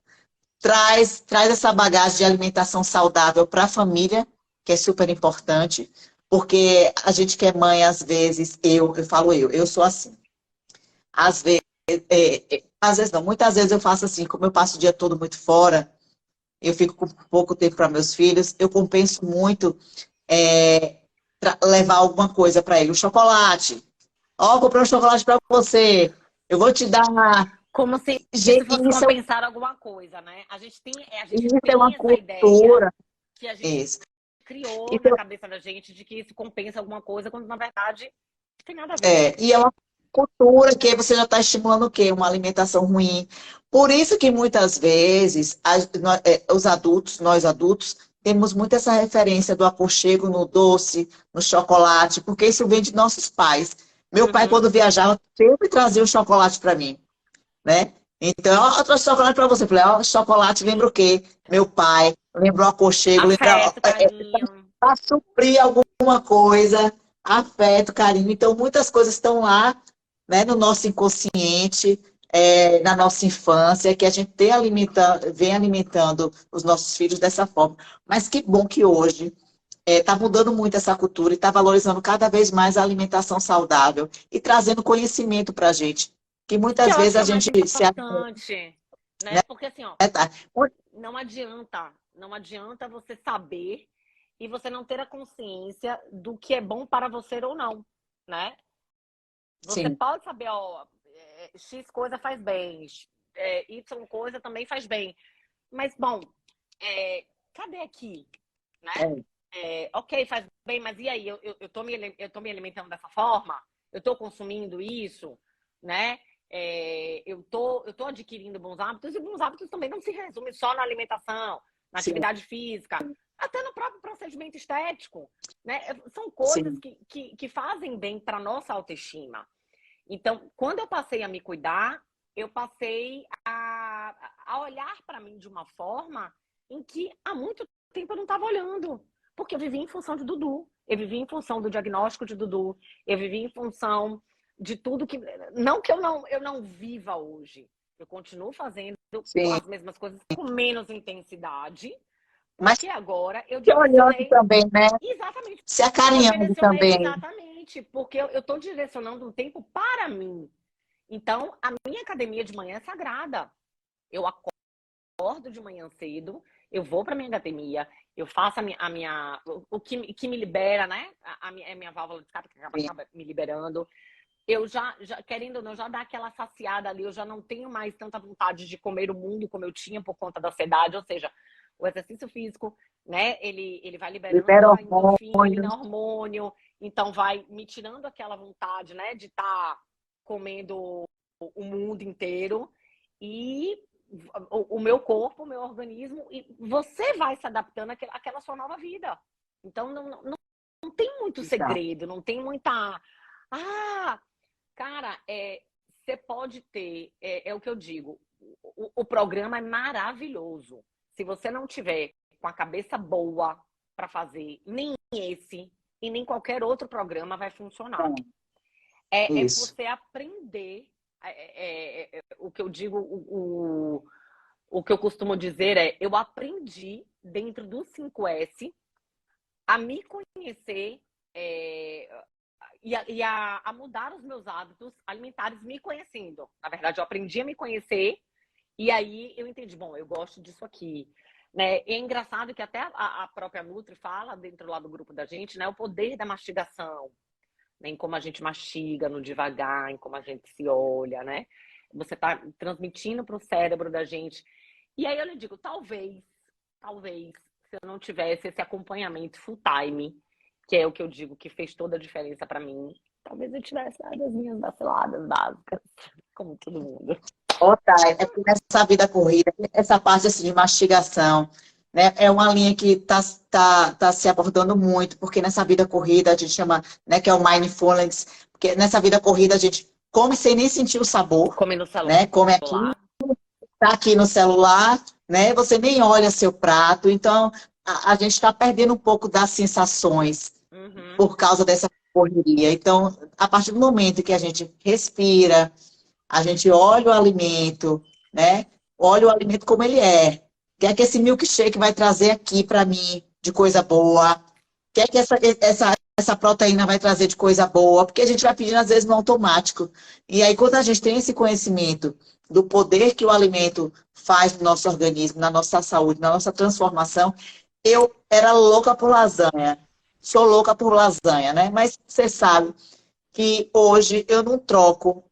[SPEAKER 1] traz essa bagagem de alimentação saudável para a família, que é super importante, porque a gente que é mãe, às vezes, eu falo eu sou assim. Às vezes, às vezes não, muitas vezes eu faço assim, como eu passo o dia todo muito fora, eu fico com pouco tempo para meus filhos, eu compenso muito é, levar alguma coisa para ele, um chocolate. Ó, comprei um chocolate para você. Eu vou te dar.
[SPEAKER 2] Como se isso fosse
[SPEAKER 1] Isso,
[SPEAKER 2] compensar alguma coisa, né? A gente
[SPEAKER 1] isso é uma
[SPEAKER 2] tem essa ideia
[SPEAKER 1] cultura.
[SPEAKER 2] que a gente
[SPEAKER 1] Isso.
[SPEAKER 2] criou na
[SPEAKER 1] Isso
[SPEAKER 2] cabeça da gente de que isso compensa alguma coisa, quando na verdade não tem nada a ver.
[SPEAKER 1] e é uma cultura que você já está estimulando o quê? Uma alimentação ruim. Por isso que muitas vezes os adultos, nós adultos, temos muito essa referência do aconchego no doce, no chocolate, porque isso vem de nossos pais. Meu pai,
[SPEAKER 2] Uhum.
[SPEAKER 1] quando viajava, sempre trazia o chocolate para mim, né? Então, ó, eu trouxe chocolate para você. Falei, ó, chocolate lembra o quê? Meu pai, lembra o aconchego, lembra
[SPEAKER 2] Afeto, carinho.
[SPEAKER 1] para suprir alguma coisa, afeto, carinho. Então, muitas coisas estão lá, né, no nosso inconsciente, na nossa infância, que a gente vem alimentando os nossos filhos dessa forma. Mas que bom que hoje está mudando muito essa cultura e está valorizando cada vez mais a alimentação saudável e trazendo conhecimento para a gente. Que
[SPEAKER 2] Que
[SPEAKER 1] muitas
[SPEAKER 2] eu acho
[SPEAKER 1] vezes
[SPEAKER 2] que
[SPEAKER 1] a
[SPEAKER 2] é o mais
[SPEAKER 1] gente se
[SPEAKER 2] importante, né?
[SPEAKER 1] né,
[SPEAKER 2] Porque assim, ó,
[SPEAKER 1] tá?
[SPEAKER 2] não adianta você saber e você não ter a consciência do que é bom para você ou não, né? Você
[SPEAKER 1] Sim,
[SPEAKER 2] pode saber, ó, X coisa faz bem, Y coisa também faz bem. Mas, bom, cadê aqui, né?
[SPEAKER 1] é,
[SPEAKER 2] Ok, faz bem, mas e aí? Eu tô me alimentando dessa forma? Eu tô consumindo isso, né? Eu tô adquirindo bons hábitos e bons hábitos também não se resume só na alimentação, na
[SPEAKER 1] sim,
[SPEAKER 2] atividade física, até no próprio procedimento estético, né? São coisas
[SPEAKER 1] sim,
[SPEAKER 2] que fazem bem para nossa autoestima. Então, quando eu passei a me cuidar, eu passei a olhar para mim de uma forma em que há muito tempo eu não estava olhando. Porque eu vivia em função de Dudu, eu vivia em função do diagnóstico de Dudu, eu vivia em função de tudo que. Não que eu não viva hoje. Eu continuo fazendo
[SPEAKER 1] sim.
[SPEAKER 2] as mesmas coisas com menos intensidade,
[SPEAKER 1] Mas
[SPEAKER 2] porque agora eu
[SPEAKER 1] se olhando
[SPEAKER 2] direcionei
[SPEAKER 1] também, né?
[SPEAKER 2] exatamente.
[SPEAKER 1] Se
[SPEAKER 2] Eu
[SPEAKER 1] acarinhando
[SPEAKER 2] direcionei
[SPEAKER 1] também.
[SPEAKER 2] exatamente, porque eu estou direcionando um tempo para mim. Então, a minha academia de manhã é sagrada. Eu acordo de manhã cedo, eu vou para minha academia, eu faço o que me libera, né? A minha válvula de escape que acaba me liberando. Eu querendo ou não, já dá aquela saciada ali, eu já não tenho mais tanta vontade de comer o mundo como eu tinha por conta da ansiedade, ou seja, o exercício físico, né, ele vai liberando
[SPEAKER 1] Libera
[SPEAKER 2] a endorfina,
[SPEAKER 1] hormônios.
[SPEAKER 2] hormônio, então vai me tirando aquela vontade, né, de estar comendo o mundo inteiro e o meu corpo, o meu organismo, e você vai se adaptando àquela sua nova vida. Então não tem muito
[SPEAKER 1] Exato.
[SPEAKER 2] segredo, não tem muita. Ah, cara, você pode ter, é o que eu digo, o programa é maravilhoso. Se você não tiver com a cabeça boa para fazer, nem esse e nem qualquer outro programa vai funcionar. É
[SPEAKER 1] Isso.
[SPEAKER 2] você aprender. O que eu digo, o que eu costumo dizer eu aprendi dentro do 5S a me conhecer a mudar os meus hábitos alimentares me conhecendo. Na verdade, eu aprendi a me conhecer e aí eu entendi, bom, eu gosto disso aqui. Né? E é engraçado que até a própria Nutri fala dentro lá do grupo da gente, né, o poder da mastigação, né, em como a gente mastiga, no devagar, em como a gente se olha, né? Você está transmitindo para o cérebro da gente. E aí eu lhe digo, talvez, se eu não tivesse esse acompanhamento full time, que é o que eu digo que fez toda a diferença para mim, talvez eu tivesse dado as minhas vaciladas básicas, como todo mundo.
[SPEAKER 1] Ó, tá, é porque nessa vida corrida, essa parte assim, de mastigação, né, é uma linha que tá se abordando muito, porque nessa vida corrida a gente chama, né, que é o mindfulness, porque nessa vida corrida a gente come sem nem sentir o sabor,
[SPEAKER 2] Come no
[SPEAKER 1] né, come aqui,
[SPEAKER 2] celular.
[SPEAKER 1] tá aqui no celular, né, você nem olha seu prato, então a gente está perdendo um pouco das sensações
[SPEAKER 2] Uhum.
[SPEAKER 1] por causa dessa correria. Então, a partir do momento que a gente respira, a gente olha o alimento, né? Olha o alimento como ele é. O que é que esse milkshake vai trazer aqui para mim de coisa boa? O que é que essa proteína vai trazer de coisa boa? Porque a gente vai pedindo, às vezes, no automático. E aí, quando a gente tem esse conhecimento do poder que o alimento faz no nosso organismo, na nossa saúde, na nossa transformação, eu era louca por lasanha. Sou louca por lasanha, né? Mas você sabe que hoje eu não troco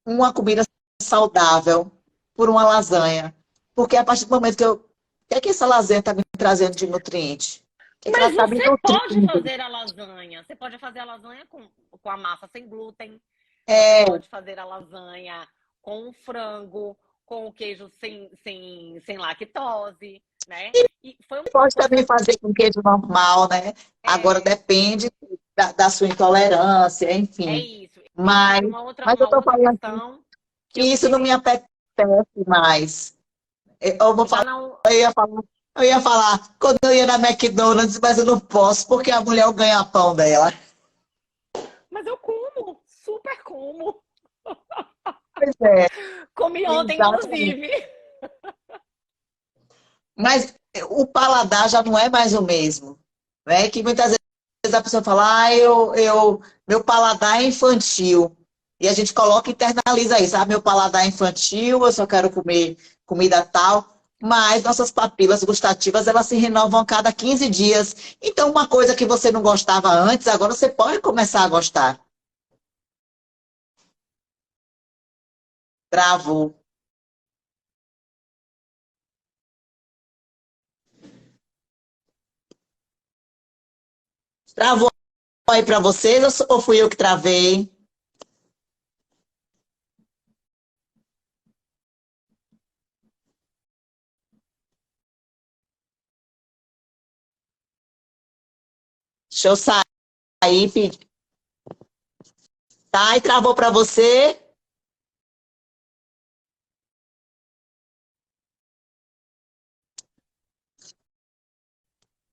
[SPEAKER 1] uma comida saudável por uma lasanha. Porque a partir do momento que eu. O que é que essa lasanha está me trazendo de nutriente? O que é que ela
[SPEAKER 2] Mas
[SPEAKER 1] está me
[SPEAKER 2] você pode
[SPEAKER 1] nutrindo?
[SPEAKER 2] fazer a lasanha. Você pode fazer a lasanha com a massa sem glúten. Você
[SPEAKER 1] É,
[SPEAKER 2] pode fazer a lasanha com o frango, com o queijo sem lactose, né? E foi uma
[SPEAKER 1] pode também
[SPEAKER 2] coisa.
[SPEAKER 1] fazer com queijo normal, né? Agora
[SPEAKER 2] É,
[SPEAKER 1] depende da sua intolerância,
[SPEAKER 2] é
[SPEAKER 1] enfim.
[SPEAKER 2] isso. Eu
[SPEAKER 1] Mas,
[SPEAKER 2] tive
[SPEAKER 1] mas eu
[SPEAKER 2] uma
[SPEAKER 1] tô
[SPEAKER 2] outra
[SPEAKER 1] falando
[SPEAKER 2] questão que
[SPEAKER 1] que
[SPEAKER 2] eu
[SPEAKER 1] isso não me
[SPEAKER 2] tive,
[SPEAKER 1] apetece mais. Eu vou
[SPEAKER 2] já
[SPEAKER 1] falar,
[SPEAKER 2] não,
[SPEAKER 1] eu ia falar, eu ia falar quando eu ia na McDonald's, mas eu não posso, porque a mulher é o ganha-pão dela.
[SPEAKER 2] mas eu como, super como.
[SPEAKER 1] Pois é,
[SPEAKER 2] Comi ontem,
[SPEAKER 1] exatamente.
[SPEAKER 2] inclusive.
[SPEAKER 1] Mas o paladar já não é mais o mesmo, né? Que muitas vezes a pessoa fala, meu paladar é infantil. E a gente coloca e internaliza isso. Ah, meu paladar é infantil, eu só quero comer comida tal. Mas nossas papilas gustativas, elas se renovam a cada 15 dias. Então, uma coisa que você não gostava antes, agora você pode começar a gostar. Travou. Travou aí para vocês ou fui eu que travei? Deixa eu sair, pedir. Tá, e travou para você?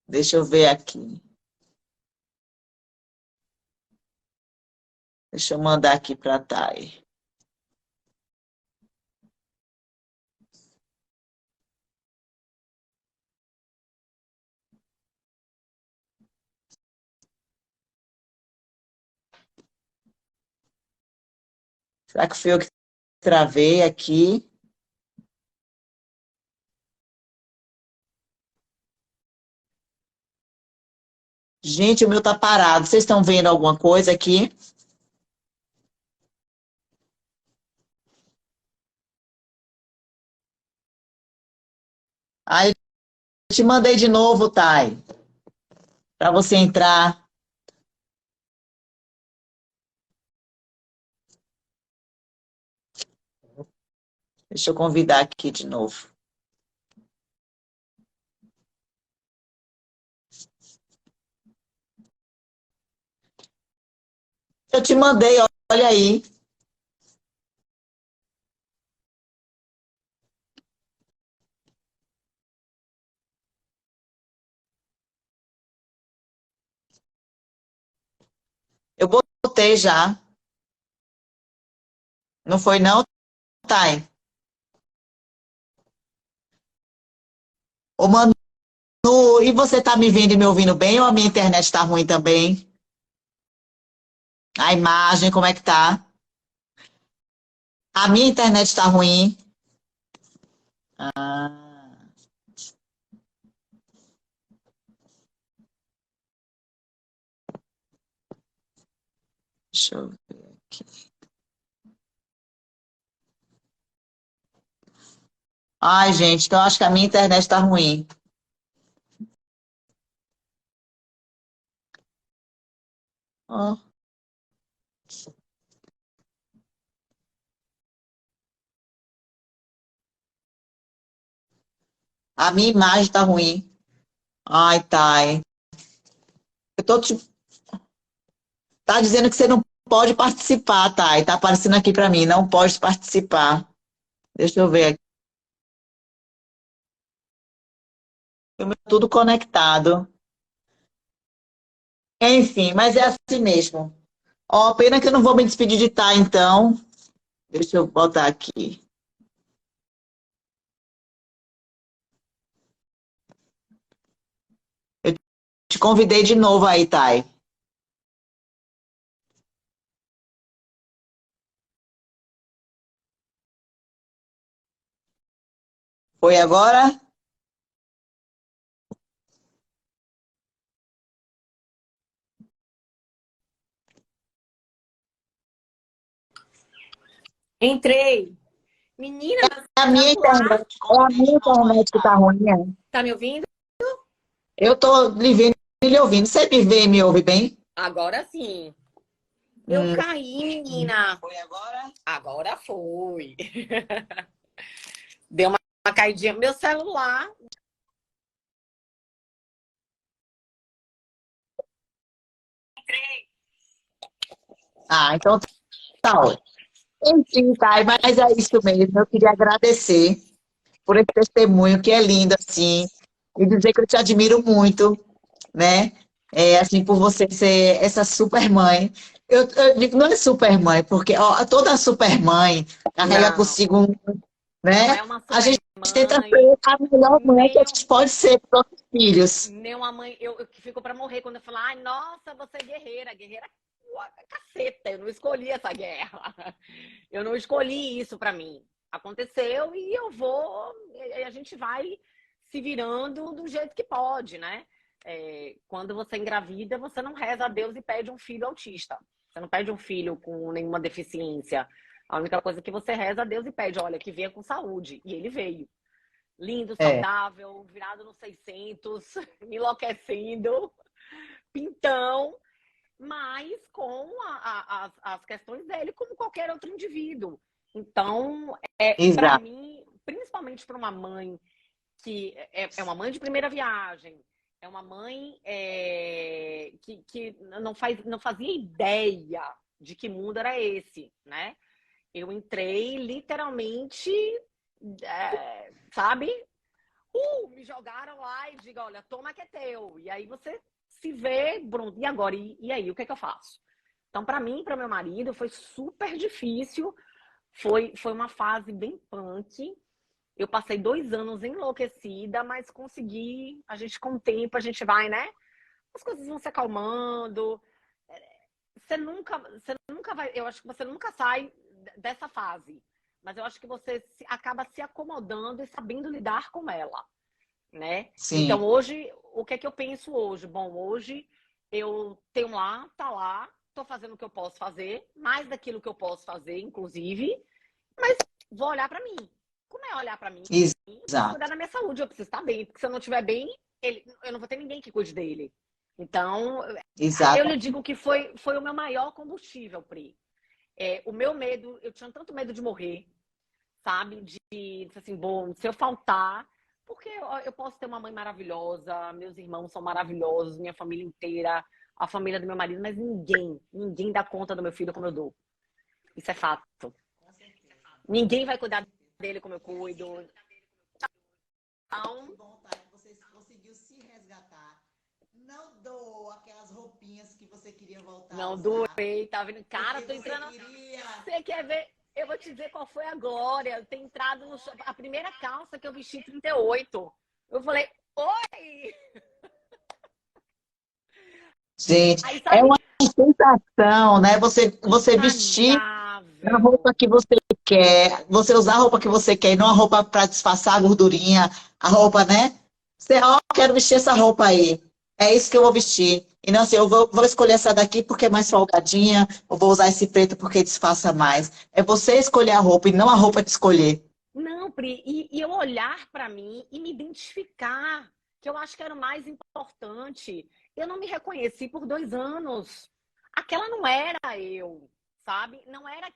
[SPEAKER 1] Deixa eu ver aqui. Deixa eu mandar aqui para Thay. Será que fui eu que travei aqui? Gente, o meu tá parado. Vocês estão vendo alguma coisa aqui? Aí, eu te mandei de novo, Thay, para você entrar. Deixa eu convidar aqui de novo. Eu te mandei, olha aí. Eu botei já. Não foi não, Thay? Ô, Manu, e você tá me vendo e me ouvindo bem ou a minha internet tá ruim também? A imagem, como é que tá? A minha internet tá ruim. Ah, deixa eu ver aqui. Ai, gente, então acho que a minha internet tá ruim. Ó, a minha imagem tá ruim. Ai, Thay. Eu tô te... Tá dizendo que você não pode participar, Thay. Tá aparecendo aqui pra mim, não pode participar. Deixa eu ver aqui. Tudo conectado. Enfim, mas é assim mesmo. Ó, pena que eu não vou me despedir de Thay, então. Deixa eu botar aqui. Eu te convidei de novo aí, Thay. Foi agora?
[SPEAKER 2] Entrei. Menina, meu
[SPEAKER 1] É a minha
[SPEAKER 2] celular.
[SPEAKER 1] internet. É a minha internet que tá ruim, né?
[SPEAKER 2] Tá me ouvindo?
[SPEAKER 1] Eu tô lhe vendo e lhe ouvindo. Você me vê e me ouve bem?
[SPEAKER 2] Agora sim. Eu
[SPEAKER 1] Hum.
[SPEAKER 2] caí, menina.
[SPEAKER 1] Foi agora?
[SPEAKER 2] Agora foi. Deu uma caidinha. Meu celular.
[SPEAKER 1] Ah, então saúde. Enfim, Thay, mas é isso mesmo. Eu queria agradecer por esse testemunho que é lindo, assim, e dizer que eu te admiro muito, né? Assim, por você ser essa super mãe. Eu digo, não é super mãe, porque ó, toda super mãe carrega
[SPEAKER 2] Não,
[SPEAKER 1] consigo,
[SPEAKER 2] não
[SPEAKER 1] né?
[SPEAKER 2] é uma
[SPEAKER 1] A
[SPEAKER 2] super
[SPEAKER 1] gente tenta
[SPEAKER 2] mãe,
[SPEAKER 1] ser a melhor mãe que a
[SPEAKER 2] nem,
[SPEAKER 1] gente pode ser para os nossos filhos.
[SPEAKER 2] nem uma mãe. Eu que fico pra morrer quando eu falo, ai, nossa, você é guerreira. Guerreira, caceta, eu não escolhi essa guerra. Eu não escolhi isso pra mim. Aconteceu e eu vou, e a gente vai se virando do jeito que pode, né? Quando você engravida, você não reza a Deus e pede um filho autista. Você não pede um filho com nenhuma deficiência. A única coisa que você reza a Deus e pede, olha, que venha com saúde. E ele veio. Lindo,
[SPEAKER 1] É,
[SPEAKER 2] saudável, virado nos 600, enlouquecendo, pintão, mas com as questões dele, como qualquer outro indivíduo. Então, para
[SPEAKER 1] exato.
[SPEAKER 2] mim, principalmente para uma mãe que é uma mãe de primeira viagem, é uma mãe que não fazia ideia de que mundo era esse, né? Eu entrei literalmente, sabe? Me jogaram lá e diga, olha, toma que é teu. E aí você se vê, Bruno, e agora? E aí, o que é que eu faço? Então, para mim, para meu marido, foi super difícil. Foi uma fase bem punk. Eu passei 2 anos enlouquecida, mas consegui. A gente, com o tempo, a gente vai, né? As coisas vão se acalmando. Você nunca vai. Eu acho que você nunca sai dessa fase. Mas eu acho que você acaba se acomodando e sabendo lidar com ela, né?
[SPEAKER 1] Sim,
[SPEAKER 2] Então, hoje, o que é que eu penso hoje? Bom, hoje eu tenho lá, tá lá, tô fazendo o que eu posso fazer, mais daquilo que eu posso fazer, inclusive, mas vou olhar para mim. Como é olhar para mim? Eu preciso cuidar
[SPEAKER 1] exato,
[SPEAKER 2] da minha saúde, eu preciso estar bem, porque se eu não estiver bem, eu não vou ter ninguém que cuide dele. Então, eu lhe
[SPEAKER 1] exato.
[SPEAKER 2] digo que foi o meu maior combustível, Pri. O meu medo, eu tinha tanto medo de morrer, sabe? De assim, bom, se eu faltar, porque eu posso ter uma mãe maravilhosa, meus irmãos são maravilhosos, minha família inteira, a família do meu marido, mas ninguém dá conta do meu filho como eu dou. Isso é fato.
[SPEAKER 1] Com certeza,
[SPEAKER 2] Ninguém vai
[SPEAKER 1] com
[SPEAKER 2] cuidar
[SPEAKER 1] certeza.
[SPEAKER 2] dele como eu cuido.
[SPEAKER 1] Mas que
[SPEAKER 2] Então,
[SPEAKER 1] bom, tá? Que você conseguiu se resgatar. Não doou aquelas roupinhas que você queria voltar a
[SPEAKER 2] não
[SPEAKER 1] usar,
[SPEAKER 2] doei, tá vendo? Cara,
[SPEAKER 1] porque
[SPEAKER 2] tô
[SPEAKER 1] você
[SPEAKER 2] entrando.
[SPEAKER 1] queria.
[SPEAKER 2] Você quer ver? Eu vou te dizer qual foi a glória. Ter entrado no. A primeira calça que eu vesti 38. Eu falei, oi!
[SPEAKER 1] Gente,
[SPEAKER 2] Aí,
[SPEAKER 1] é
[SPEAKER 2] sabe?
[SPEAKER 1] uma sensação, né? Você vestir a
[SPEAKER 2] Impagável.
[SPEAKER 1] roupa que você quer, você usar a roupa que você quer, e não a roupa para disfarçar a gordurinha, a roupa, né? Você, ó, quero vestir essa roupa aí. É isso que eu vou vestir. E não assim, vou escolher essa daqui porque é mais folgadinha, ou vou usar esse preto porque disfarça mais. É você escolher a roupa e não a roupa te escolher.
[SPEAKER 2] Não, Pri, e eu olhar para mim e me identificar, que eu acho que era o mais importante. Eu não me reconheci por 2 anos. Aquela não era eu, sabe? Não era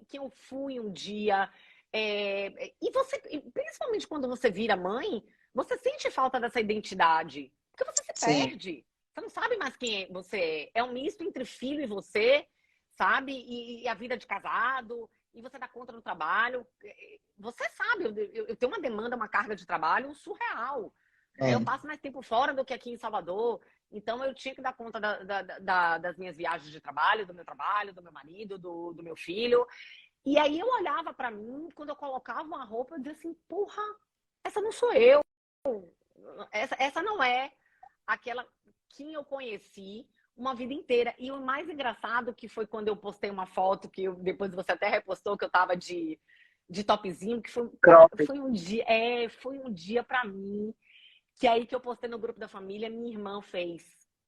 [SPEAKER 2] que eu fui um dia. E você, principalmente quando você vira mãe, você sente falta dessa identidade, porque você se
[SPEAKER 1] Sim,
[SPEAKER 2] perde. Você não sabe mais quem você é. É um misto entre filho e você, sabe? E a vida de casado, e você dá conta do trabalho. Você sabe, eu tenho uma demanda, uma carga de trabalho surreal. Né? Eu
[SPEAKER 1] é.
[SPEAKER 2] passo mais tempo fora do que aqui em Salvador. Então eu tinha que dar conta das minhas viagens de trabalho, do meu marido, do meu filho. E aí eu olhava para mim, quando eu colocava uma roupa, eu dizia assim, porra, essa não sou eu. Essa não é aquela quem eu conheci uma vida inteira. E o mais engraçado que foi quando eu postei uma foto que depois você até repostou que eu tava de topzinho, que foi, cara,
[SPEAKER 1] Cropped.
[SPEAKER 2] foi um dia para mim, que aí que eu postei no grupo da família, minha irmã fez.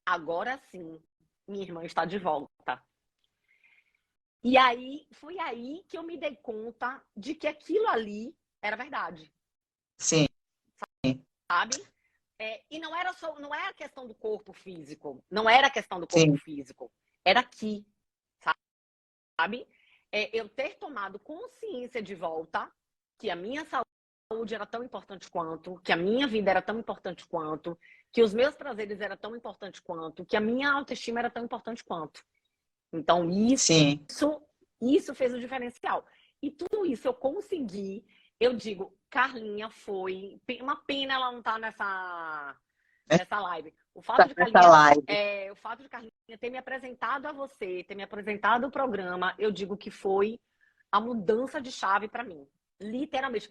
[SPEAKER 2] Agora sim, minha irmã está de volta. E aí, foi aí que eu me dei conta de que aquilo ali era verdade,
[SPEAKER 1] Sim,
[SPEAKER 2] sabe? E não era só, não era a questão do corpo físico, não era a questão do corpo
[SPEAKER 1] sim,
[SPEAKER 2] físico, era aqui, sabe? Eu ter tomado consciência de volta que a minha saúde era tão importante quanto, que a minha vida era tão importante quanto, que os meus prazeres eram tão importantes quanto, que a minha autoestima era tão importante quanto. Então, isso
[SPEAKER 1] sim.
[SPEAKER 2] Isso fez o diferencial. E tudo isso eu consegui. Eu digo, Carlinha foi... Uma pena ela não estar nessa live. O fato de Carlinha ter me apresentado a você, ter me apresentado o programa, eu digo que foi a mudança de chave para mim. Literalmente.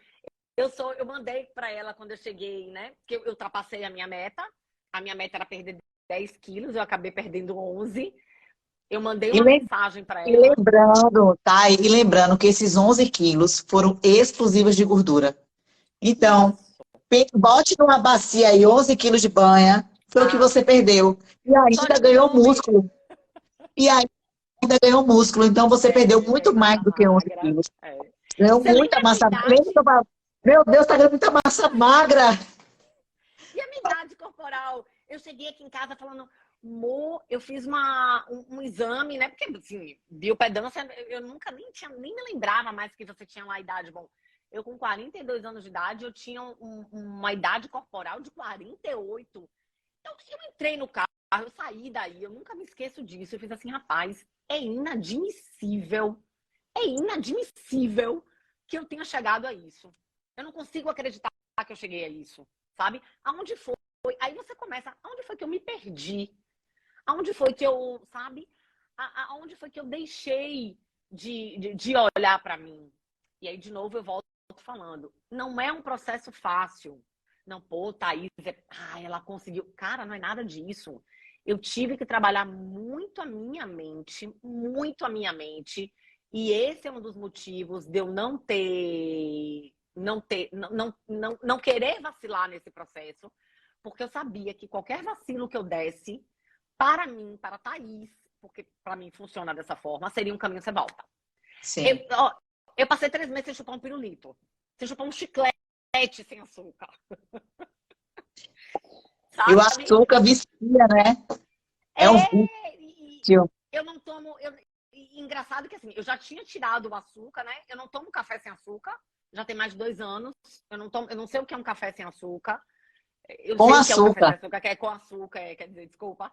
[SPEAKER 2] Eu mandei para ela quando eu cheguei, né? Porque eu ultrapassei a minha meta. A minha meta era perder 10 quilos, eu acabei perdendo 11. Eu mandei uma mensagem para ela.
[SPEAKER 1] E lembrando que esses 11 quilos foram exclusivos de gordura. Então, bote numa bacia aí 11 quilos de banha, foi o que você perdeu. E ainda ganhou músculo. Então você perdeu muito mais do que 11 quilos. Ganhou muita massa magra. Meu Deus, tá ganhando muita massa magra.
[SPEAKER 2] E a minha idade corporal? Eu cheguei aqui em casa falando, amor, eu fiz um exame, né? Porque, assim, biopedância, eu nunca nem me lembrava mais que você tinha lá a idade. Bom, eu com 42 anos de idade, eu tinha uma idade corporal de 48. Então, eu entrei no carro, eu saí daí, eu nunca me esqueço disso. Eu fiz assim, rapaz, é inadmissível que eu tenha chegado a isso. Eu não consigo acreditar que eu cheguei a isso, sabe? Aonde foi? Aí você começa, aonde foi que eu me perdi? Aonde foi que eu, sabe? Aonde foi que eu deixei de olhar para mim? E aí, de novo, eu volto falando. Não é um processo fácil. Não, pô, Thaís, ela conseguiu. Cara, não é nada disso. Eu tive que trabalhar muito a minha mente, e esse é um dos motivos de eu não querer vacilar nesse processo, porque eu sabia que qualquer vacilo que eu desse, para mim, para a Thaís, porque para mim funciona dessa forma, seria um caminho sem volta.
[SPEAKER 1] Sim.
[SPEAKER 2] Eu passei 3 meses sem chupar um pirulito, sem chupar um chiclete sem açúcar.
[SPEAKER 1] Sabe? E o açúcar vicia, né?
[SPEAKER 2] Eu não tomo... Engraçado que assim, eu já tinha tirado o açúcar, né? Eu não tomo café sem açúcar, já tem mais de 2 anos. Eu não sei o que é um café sem açúcar. Eu
[SPEAKER 1] com
[SPEAKER 2] sei
[SPEAKER 1] açúcar.
[SPEAKER 2] O que é um café sem açúcar, que é com açúcar, quer dizer, desculpa.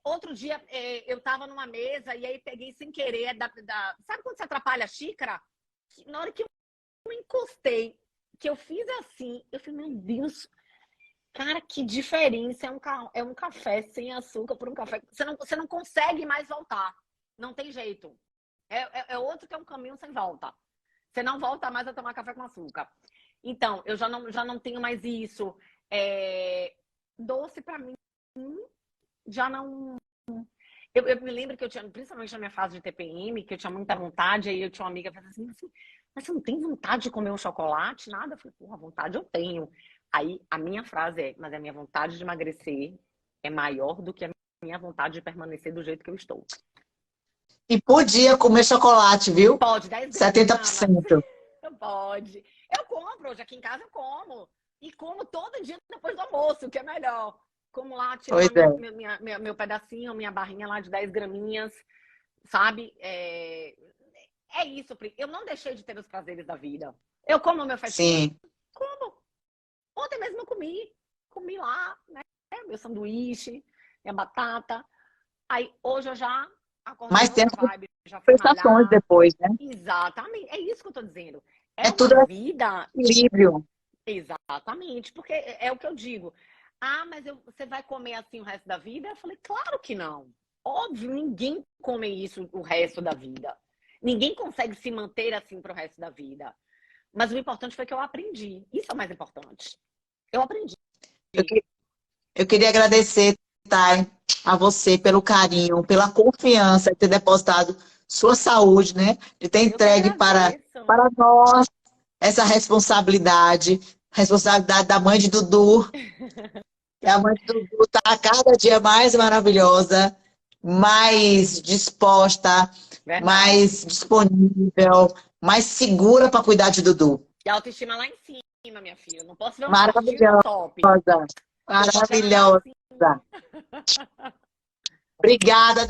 [SPEAKER 2] Outro dia, eu tava numa mesa e aí peguei sem querer, sabe quando você atrapalha a xícara? Na hora que eu me encostei, que eu fiz assim, eu falei, meu Deus, cara, que diferença é um café sem açúcar por um café. Você não consegue mais voltar. Não tem jeito. É outro que é um caminho sem volta. Você não volta mais a tomar café com açúcar. Então, eu já não tenho mais isso. Doce pra mim, já não... Eu me lembro que eu tinha, principalmente na minha fase de TPM, que eu tinha muita vontade, aí eu tinha uma amiga que falava assim, mas você não tem vontade de comer um chocolate? Nada. Eu falei, porra, vontade eu tenho. Aí a minha frase mas a minha vontade de emagrecer é maior do que a minha vontade de permanecer do jeito que eu estou.
[SPEAKER 1] E podia comer chocolate, viu?
[SPEAKER 2] Pode, 10
[SPEAKER 1] 70%.
[SPEAKER 2] Pode. Eu compro, hoje aqui em casa eu como. E como todo dia depois do almoço, que é melhor. Como lá, tiro meu pedacinho, minha barrinha lá de 10 graminhas, sabe? É isso, Pri. Eu não deixei de ter os prazeres da vida. Eu como meu festinho.
[SPEAKER 1] Sim.
[SPEAKER 2] Como? Ontem mesmo eu comi lá, né? Meu sanduíche, minha batata. Aí hoje eu já acordei
[SPEAKER 1] mas tem
[SPEAKER 2] vibe, já fui
[SPEAKER 1] prestações depois, né?
[SPEAKER 2] Exatamente, é isso que eu tô dizendo.
[SPEAKER 1] Tudo
[SPEAKER 2] vida
[SPEAKER 1] equilíbrio.
[SPEAKER 2] Exatamente, porque é o que eu digo. Mas você vai comer assim o resto da vida? Eu falei, claro que não. Óbvio, ninguém come isso o resto da vida. Ninguém consegue se manter assim pro resto da vida. Mas o importante foi que eu aprendi. Isso é o mais importante. Eu aprendi.
[SPEAKER 1] Eu queria agradecer, Thay, a você pelo carinho, pela confiança de ter depositado sua saúde, né? De ter entregue para nós essa responsabilidade da mãe de Dudu. E a mãe de Dudu está cada dia mais maravilhosa, mais disposta, mais disponível, mais segura para cuidar de Dudu.
[SPEAKER 2] E a autoestima lá em cima, minha filha. Não posso ver um
[SPEAKER 1] maravilhosa,
[SPEAKER 2] top.
[SPEAKER 1] Maravilhosa. Obrigada.